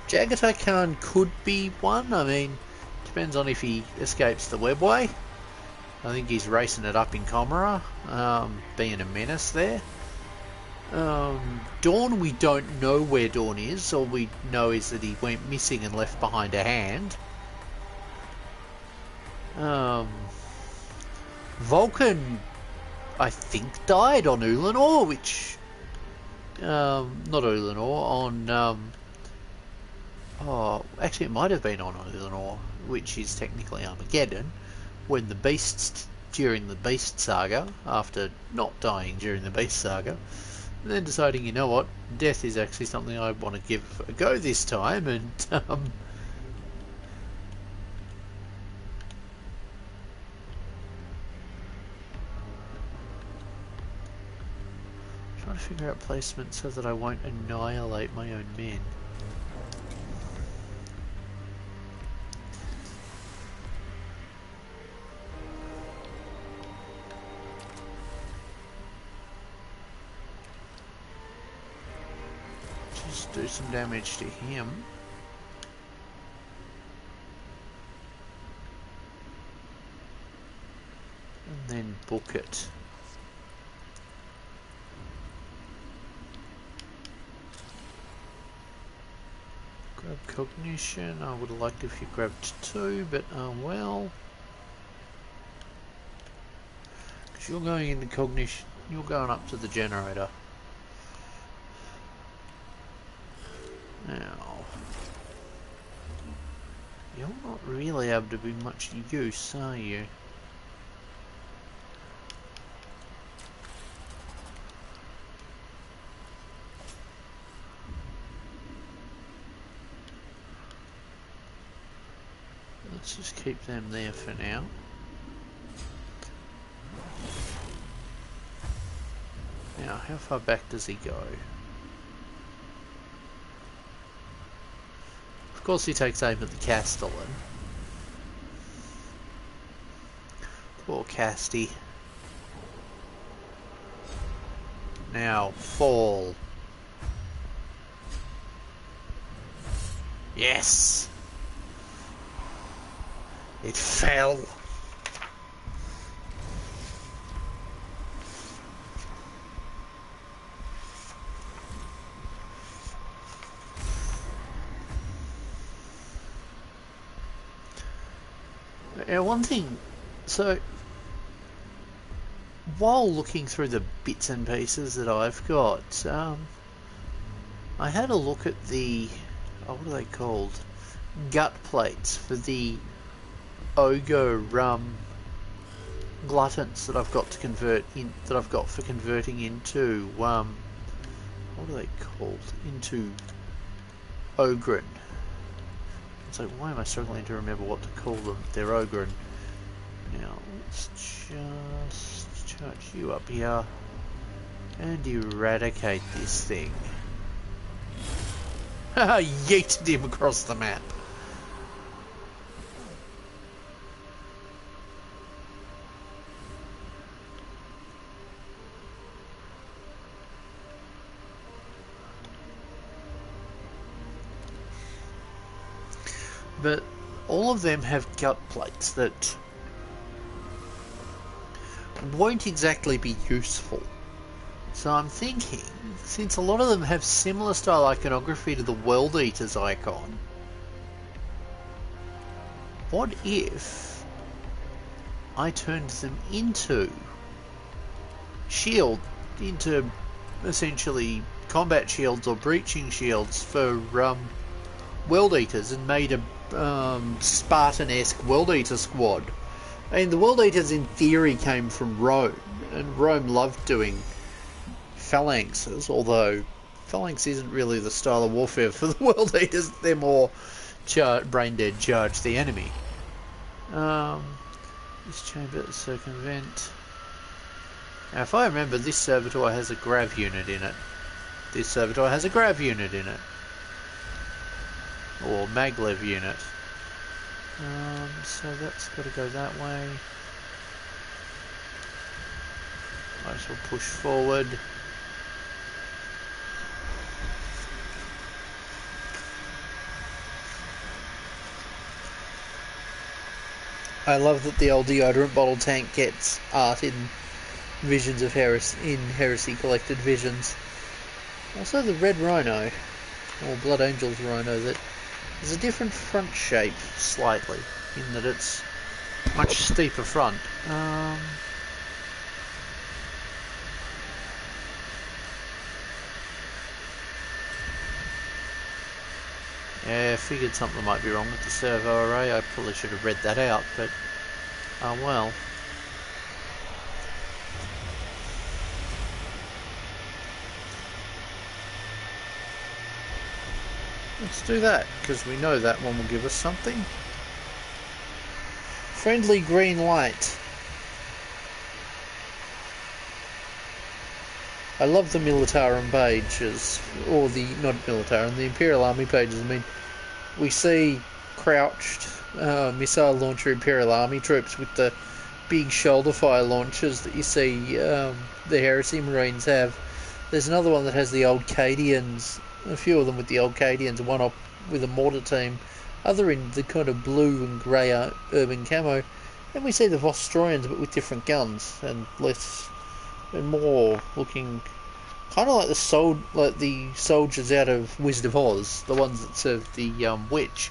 S1: Jagatai Khan could be one. I mean, depends on if he escapes the webway. I think he's racing it up in Comera, being a menace there. Dawn, we don't know where Dawn is. All we know is that he went missing and left behind a hand. Vulcan, I think, died on Ulanor, which... not Ulanor, on... oh, actually it might have been on Ulanor, which is technically Armageddon, when the beasts, during the Beast Saga, after not dying during the Beast Saga, and then deciding, you know what, death is actually something I want to give a go this time, and trying to figure out placement so that I won't annihilate my own men. Just do some damage to him. And then book it. Grab cognition. I would have liked if you grabbed 2, but well. Because you're going into cognition, you're going up to the generator. Now, you're not really able to be much use, are you? Let's just keep them there for now. Now, how far back does he go? Of course he takes aim at the Castellan. Poor Casty. Now, fall. Yes! It fell. Now, one thing, so while looking through the bits and pieces that I've got, I had a look at the, what are they called? Gut plates for the Ogre gluttons that I've got to convert in, that I've got for converting into what are they called? Into Ogren. It's like, why am I struggling to remember what to call them? They're Ogren. Now let's just charge you up here and eradicate this thing. Haha, yeeted him across the map. But all of them have gut plates that won't exactly be useful. So I'm thinking, since a lot of them have similar style iconography to the World Eater's icon, what if I turned them into into essentially combat shields or breaching shields for World Eaters, and made a Spartan-esque World Eater squad? I mean, the World Eaters in theory came from Rome, and Rome loved doing phalanxes, although phalanx isn't really the style of warfare for the World Eaters. They're more brain-dead, charge the enemy. This chamber, circumvent. Now, if I remember, this servitor has a grav unit in it. This servitor has a grav unit in it. Or maglev unit. So that's got to go that way. Might as well push forward. I love that the old deodorant bottle tank gets art in Visions of Heresy, in Heresy Collected Visions. Also the Red Rhino, or Blood Angel's Rhino, that is a different front shape slightly, in that it's much steeper front. Yeah, I figured something might be wrong with the servo array. I probably should have read that out, but oh well. Let's do that, because we know that one will give us something. Friendly green light. I love the Militarum pages, or the, not Militarum, the Imperial Army pages. I mean, we see crouched missile launcher Imperial Army troops with the big shoulder fire launchers that you see the Heresy Marines have. There's another one that has the old Cadians, a few of them with the old Cadians, one up with a mortar team, other in the kind of blue and grey urban camo. And we see the Vostroyans, but with different guns and less and more looking kind of like the soldiers out of Wizard of Oz, the ones that serve the witch.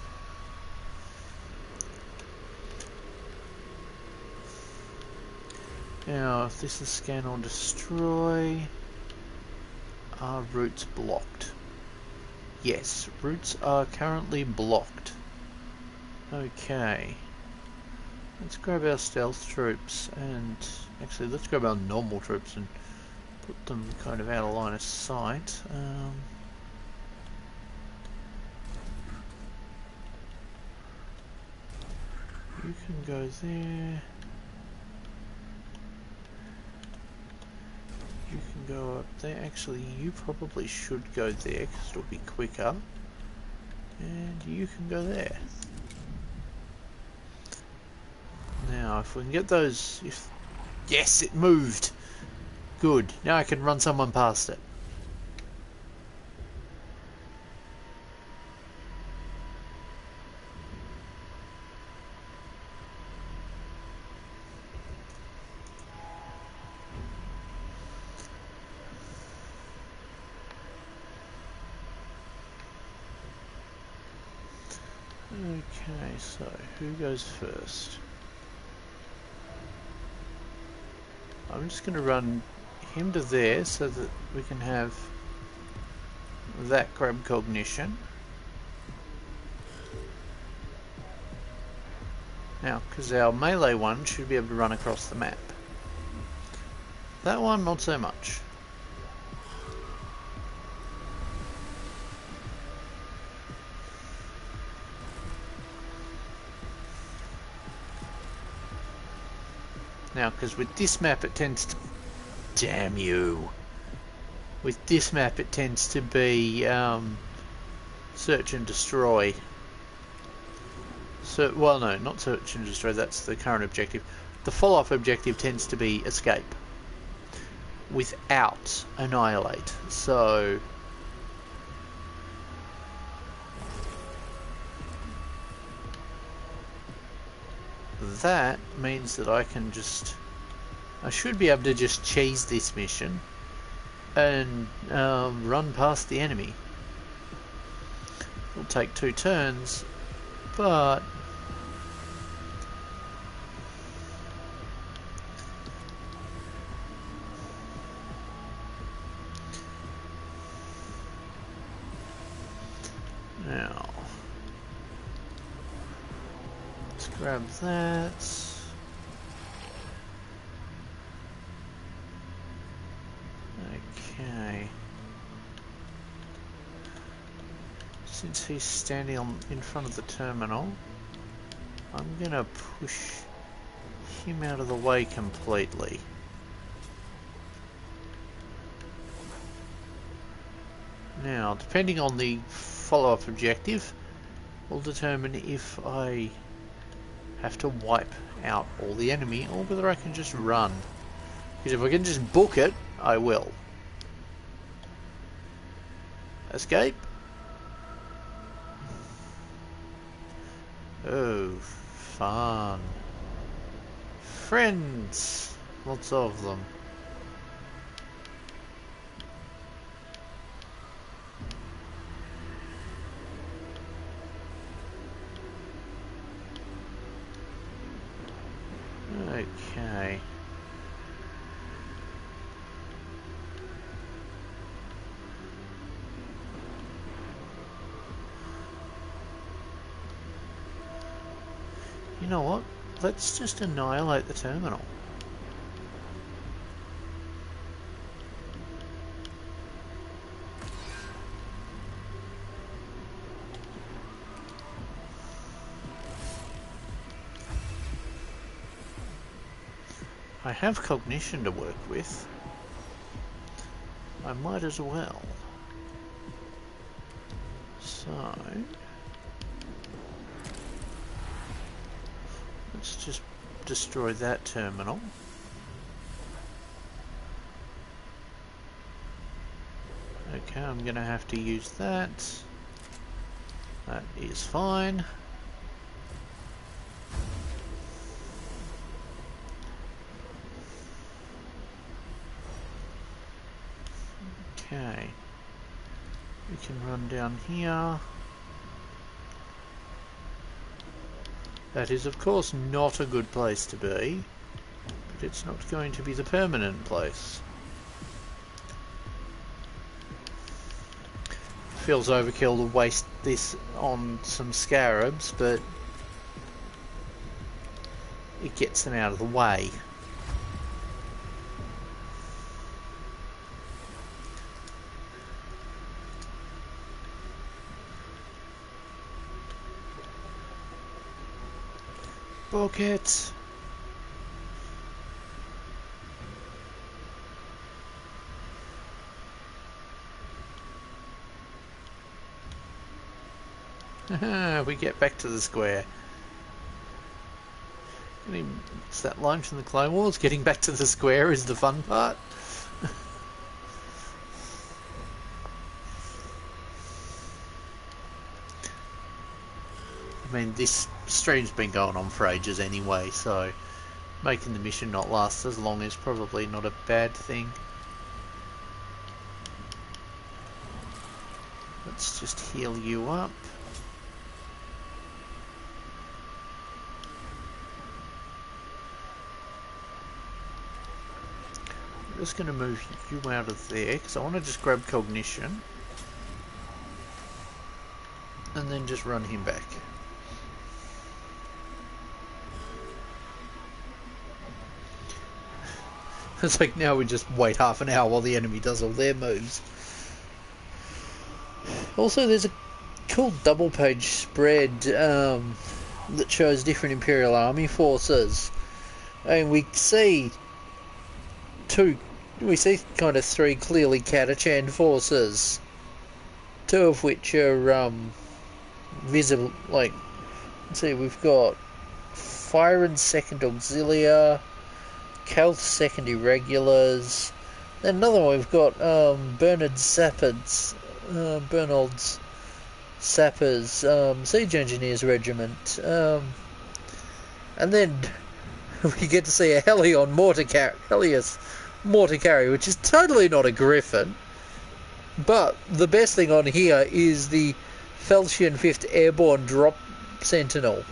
S1: Now, if this is scan or destroy, are routes blocked? Yes, routes are currently blocked. Okay. Let's grab our stealth troops, and actually let's grab our normal troops and put them kind of out of line of sight. You can go there. You can go up there. Actually, you probably should go there because it'll be quicker. And you can go there. Now, if we can get those... Yes, it moved! Good. Now I can run someone past it. Okay, so who goes first? I'm just going to run him to there so that we can have that grab cognition. Now, because our melee one should be able to run across the map. That one, not so much. Now, because with this map it tends to... Damn you! With this map it tends to be search and destroy. So, well, no, not search and destroy, that's the current objective. The follow-up objective tends to be escape without annihilate. So that means that I should be able to just cheese this mission and run past the enemy. It'll take 2 turns, but now let's grab that. Okay. Since he's standing in front of the terminal, I'm gonna push him out of the way completely. Now, depending on the follow-up objective, will determine if I have to wipe out all the enemy or whether I can just run. Because if I can just book it, I will. Escape. Oh, fun. Friends. Lots of them. Okay. You know what? Let's just annihilate the terminal. I have cognition to work with. I might as well. So let's just destroy that terminal. Okay, I'm gonna have to use that. That is fine. Okay, we can run down here. That is of course not a good place to be, but it's not going to be the permanent place. Feels overkill to waste this on some scarabs, but it gets them out of the way. Book it. We get back to the square. It's that line from the Clone Wars, getting back to the square is the fun part. I mean, this stream's been going on for ages anyway, so making the mission not last as long is probably not a bad thing. Let's just heal you up. I'm just going to move you out of there because I want to just grab cognition and then just run him back. It's like now we just wait half an hour while the enemy does all their moves. Also, there's a cool double-page spread that shows different Imperial Army forces, and we see kind of three clearly Catachan forces, two of which are visible. Like, let's see, we've got Firen's 2nd Auxilia, Kelth's 2nd Irregulars, then another one we've got Bernard's Sappers, Siege Engineers Regiment, and then we get to see a Helios mortar carrier, which is totally not a Griffin, but the best thing on here is the Felchian 5th Airborne Drop Sentinel.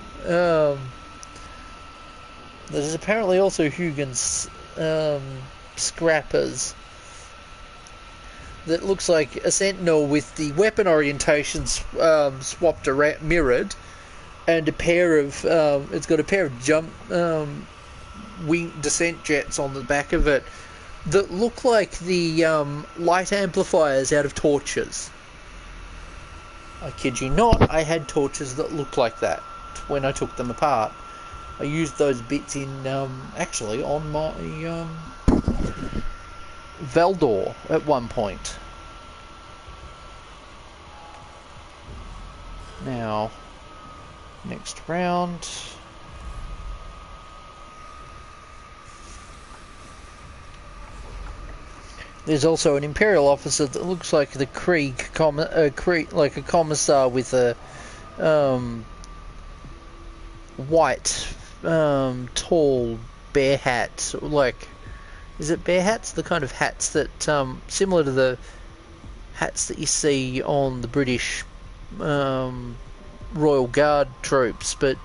S1: There's apparently also Hugin's Scrappers that looks like a Sentinel with the weapon orientations swapped around, mirrored, and a pair of it's got a pair of jump wing descent jets on the back of it that look like the light amplifiers out of torches. I kid you not, I had torches that looked like that when I took them apart. I used those bits in actually on my Veldor at one point. Now, next round. There's also an Imperial officer that looks like the Krieg, like a commissar with a white, tall bear hat. Like, is it bear hats? The kind of hats that, similar to the hats that you see on the British Royal Guard troops, but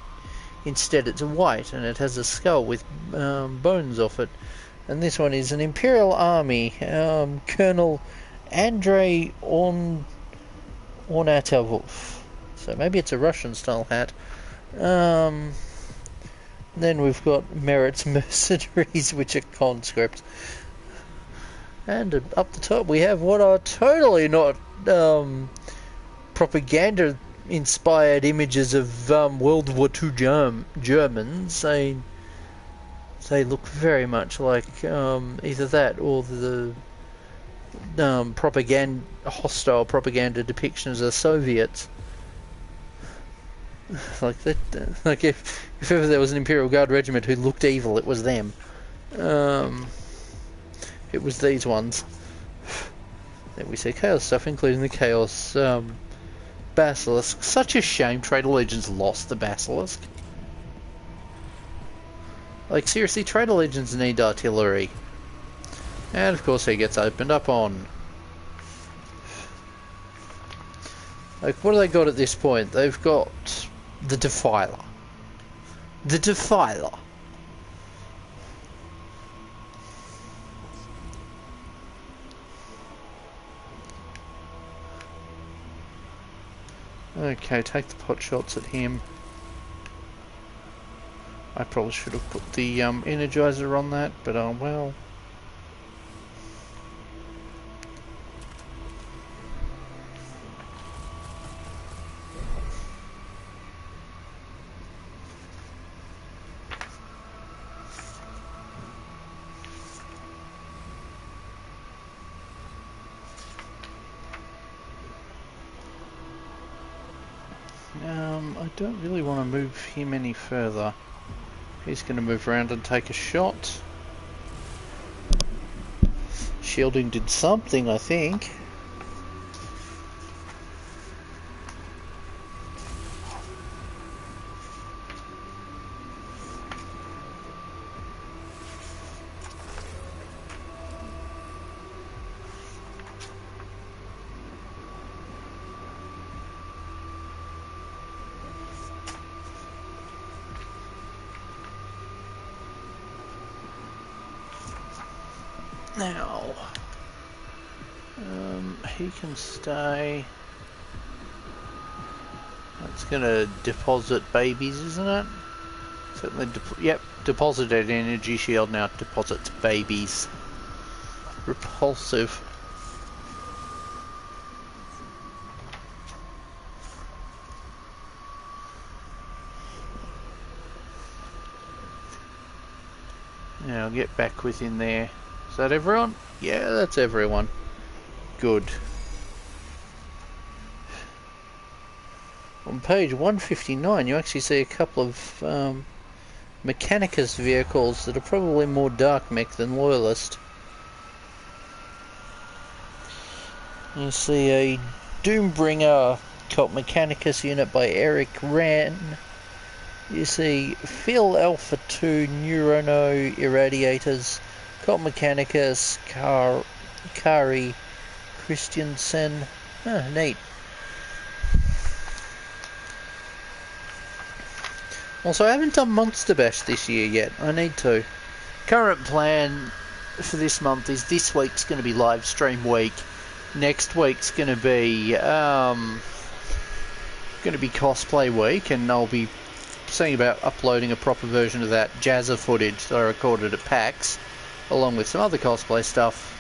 S1: instead it's white and it has a skull with bones off it. And this one is an Imperial Army, Colonel Andrei Ornatovov. So maybe it's a Russian-style hat. Then we've got Merit's Mercenaries, which are conscripts. And up the top we have what are totally not propaganda-inspired images of World War II Germans. They look very much like either that or the hostile propaganda depictions of the Soviets. Like that, like if ever there was an Imperial Guard regiment who looked evil, it was them. It was these ones. Then we see Chaos stuff, including the Chaos Basilisk. Such a shame Trader Legends lost the Basilisk. Like, seriously, Trader Legends need artillery. And, of course, he gets opened up on. Like, what do they got at this point? They've got the Defiler. The Defiler. Okay, take the pot shots at him. I probably should have put the Energizer on that, but oh well. I don't really want to move him any further. He's going to move around and take a shot. Shielding did something, I think. Now, he can stay. That's going to deposit babies, isn't it? Certainly, yep, deposited energy shield now deposits babies. Repulsive. Now I'll get back within there. Is that everyone? Yeah, that's everyone. Good. On page 159 you actually see a couple of Mechanicus vehicles that are probably more dark mech than loyalist. You see a Doombringer cult Mechanicus unit by Eric Ran. You see Phil Alpha 2 Neurono Irradiators, cult Mechanicus, Kari Christiansen. Ah, neat. Also, I haven't done Monster Bash this year yet. I need to. Current plan for this month is this week's going to be live stream week. Next week's going to be cosplay week, and I'll be seeing about uploading a proper version of that Jazza footage that I recorded at PAX, along with some other cosplay stuff,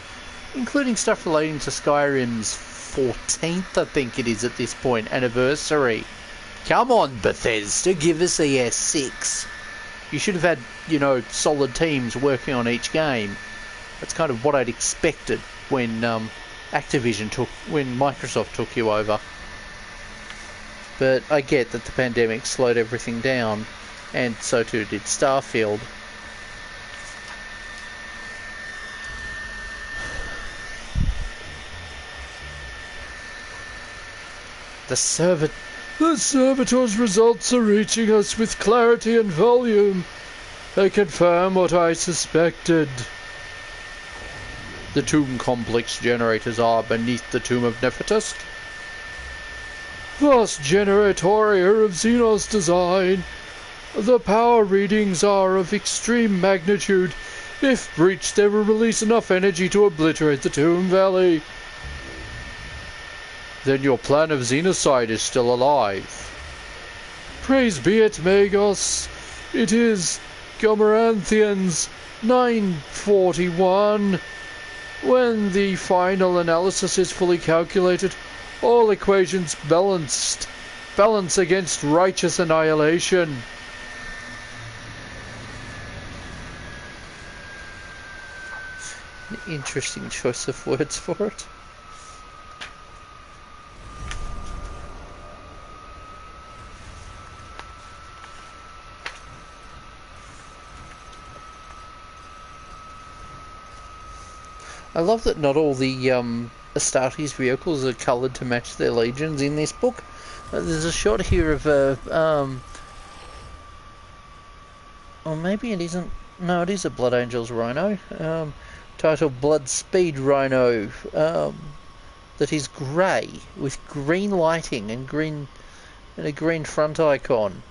S1: including stuff relating to Skyrim's 14th, I think it is at this point, anniversary. Come on, Bethesda, give us a S6. You should have had, you know, solid teams working on each game. That's kind of what I'd expected when when Microsoft took you over. But I get that the pandemic slowed everything down, and so too did Starfield. The servitor's results are reaching us with clarity and volume. They confirm what I suspected. The tomb complex generators are beneath the tomb of Nefertusk. Vast generatoria of Xenos design. The power readings are of extreme magnitude. If breached, they will release enough energy to obliterate the Tomb Valley. Then your plan of Xenocide is still alive. Praise be it, Magos. It is Gomeranthians 941. When the final analysis is fully calculated, all equations balance against righteous annihilation. An interesting choice of words for it. I love that not all the Astartes vehicles are coloured to match their legions in this book. There's a shot here of a... or maybe it isn't... No, it is a Blood Angels Rhino. Titled Blood Speed Rhino. That is grey, with green lighting and a green front icon.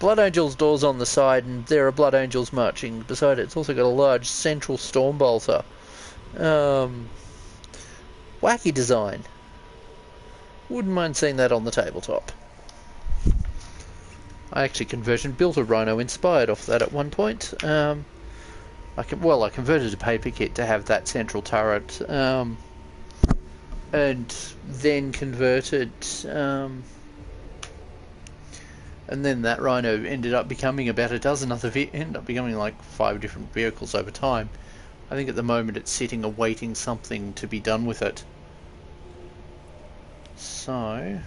S1: Blood Angels doors on the side, and there are Blood Angels marching beside it. It's also got a large central storm bolter. Wacky design. Wouldn't mind seeing that on the tabletop. I actually built a Rhino inspired off that at one point. I converted a paper kit to have that central turret, and then converted, and then that Rhino ended up becoming about a dozen other ended up becoming like 5 different vehicles over time. I think at the moment it's sitting awaiting something to be done with it. So,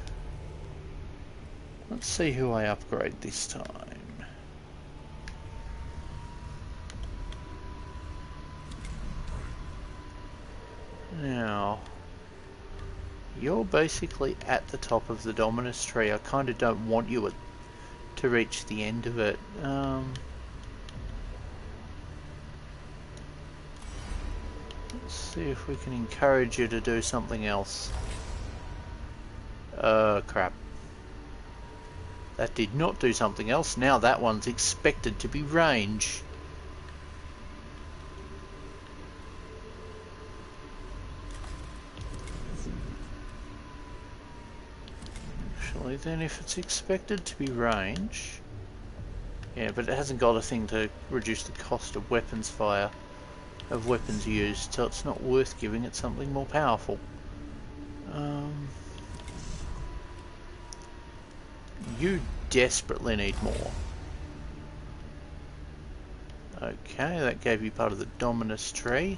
S1: let's see who I upgrade this time. Now, you're basically at the top of the Dominus tree. I kind of don't want you to reach the end of it. Let's see if we can encourage you to do something else. Crap. That did not do something else. Now that one's expected to be range. Actually, then if it's expected to be range, Yeah, but it hasn't got a thing to reduce the cost of weapons fire, of weapons used, so it's not worth giving it something more powerful. You desperately need more. Okay, that gave you part of the Dominus tree.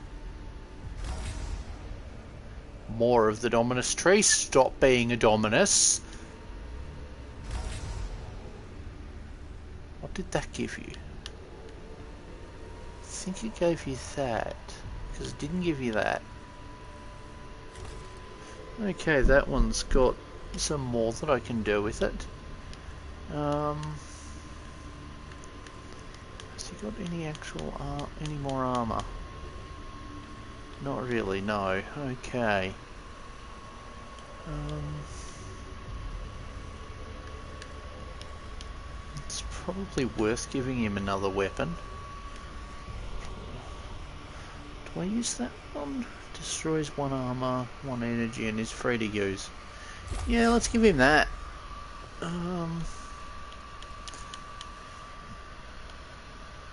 S1: More of the Dominus tree. Stop being a Dominus. What did that give you? I think it gave you that, because it didn't give you that. Okay, that one's got some more that I can do with it. Has he got any actual any more armor? Not really, no. Okay. It's probably worth giving him another weapon. Do I use that one? Destroys 1 armor, 1 energy, and is free to use. Yeah, let's give him that.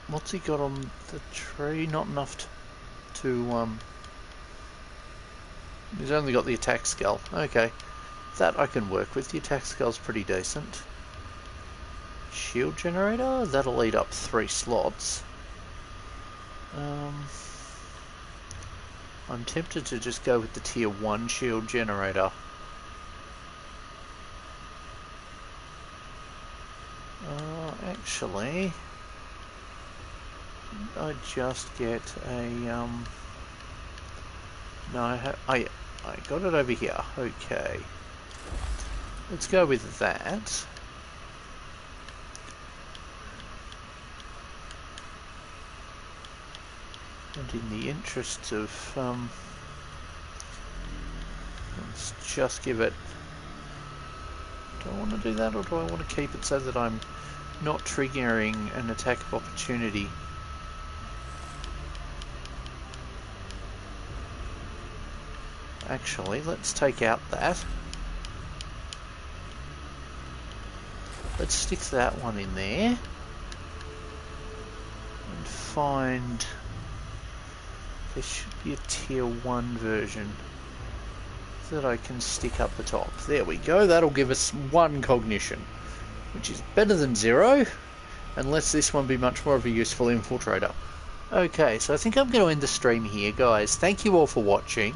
S1: What's he got on the tree? Not enough to he's only got the attack skill. Okay, that I can work with. The attack skill's pretty decent. Shield generator, that'll eat up 3 slots. I'm tempted to just go with the tier 1 shield generator. Actually, I just get a no, I got it over here. Okay, let's go with that. And in the interests of let's just give it. Do I want to do that, or do I want to keep it so that I'm not triggering an attack of opportunity? Actually, let's take out that. Let's stick that one in there and find. There should be a tier 1 version that I can stick up the top. There we go. That'll give us 1 cognition, which is better than 0, and lets this one be much more of a useful infiltrator. Okay, so I think I'm going to end the stream here, guys. Thank you all for watching.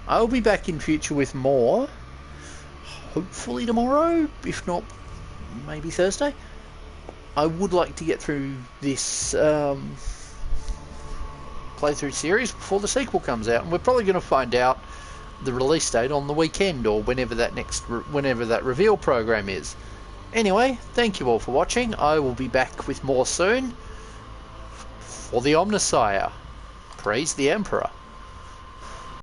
S1: I'll be back in future with more. Hopefully tomorrow, if not, maybe Thursday. I would like to get through this playthrough series before the sequel comes out, and we're probably going to find out the release date on the weekend, or whenever that whenever that reveal program is. Anyway, thank you all for watching. I will be back with more soon for the Omnissiah. Praise the Emperor.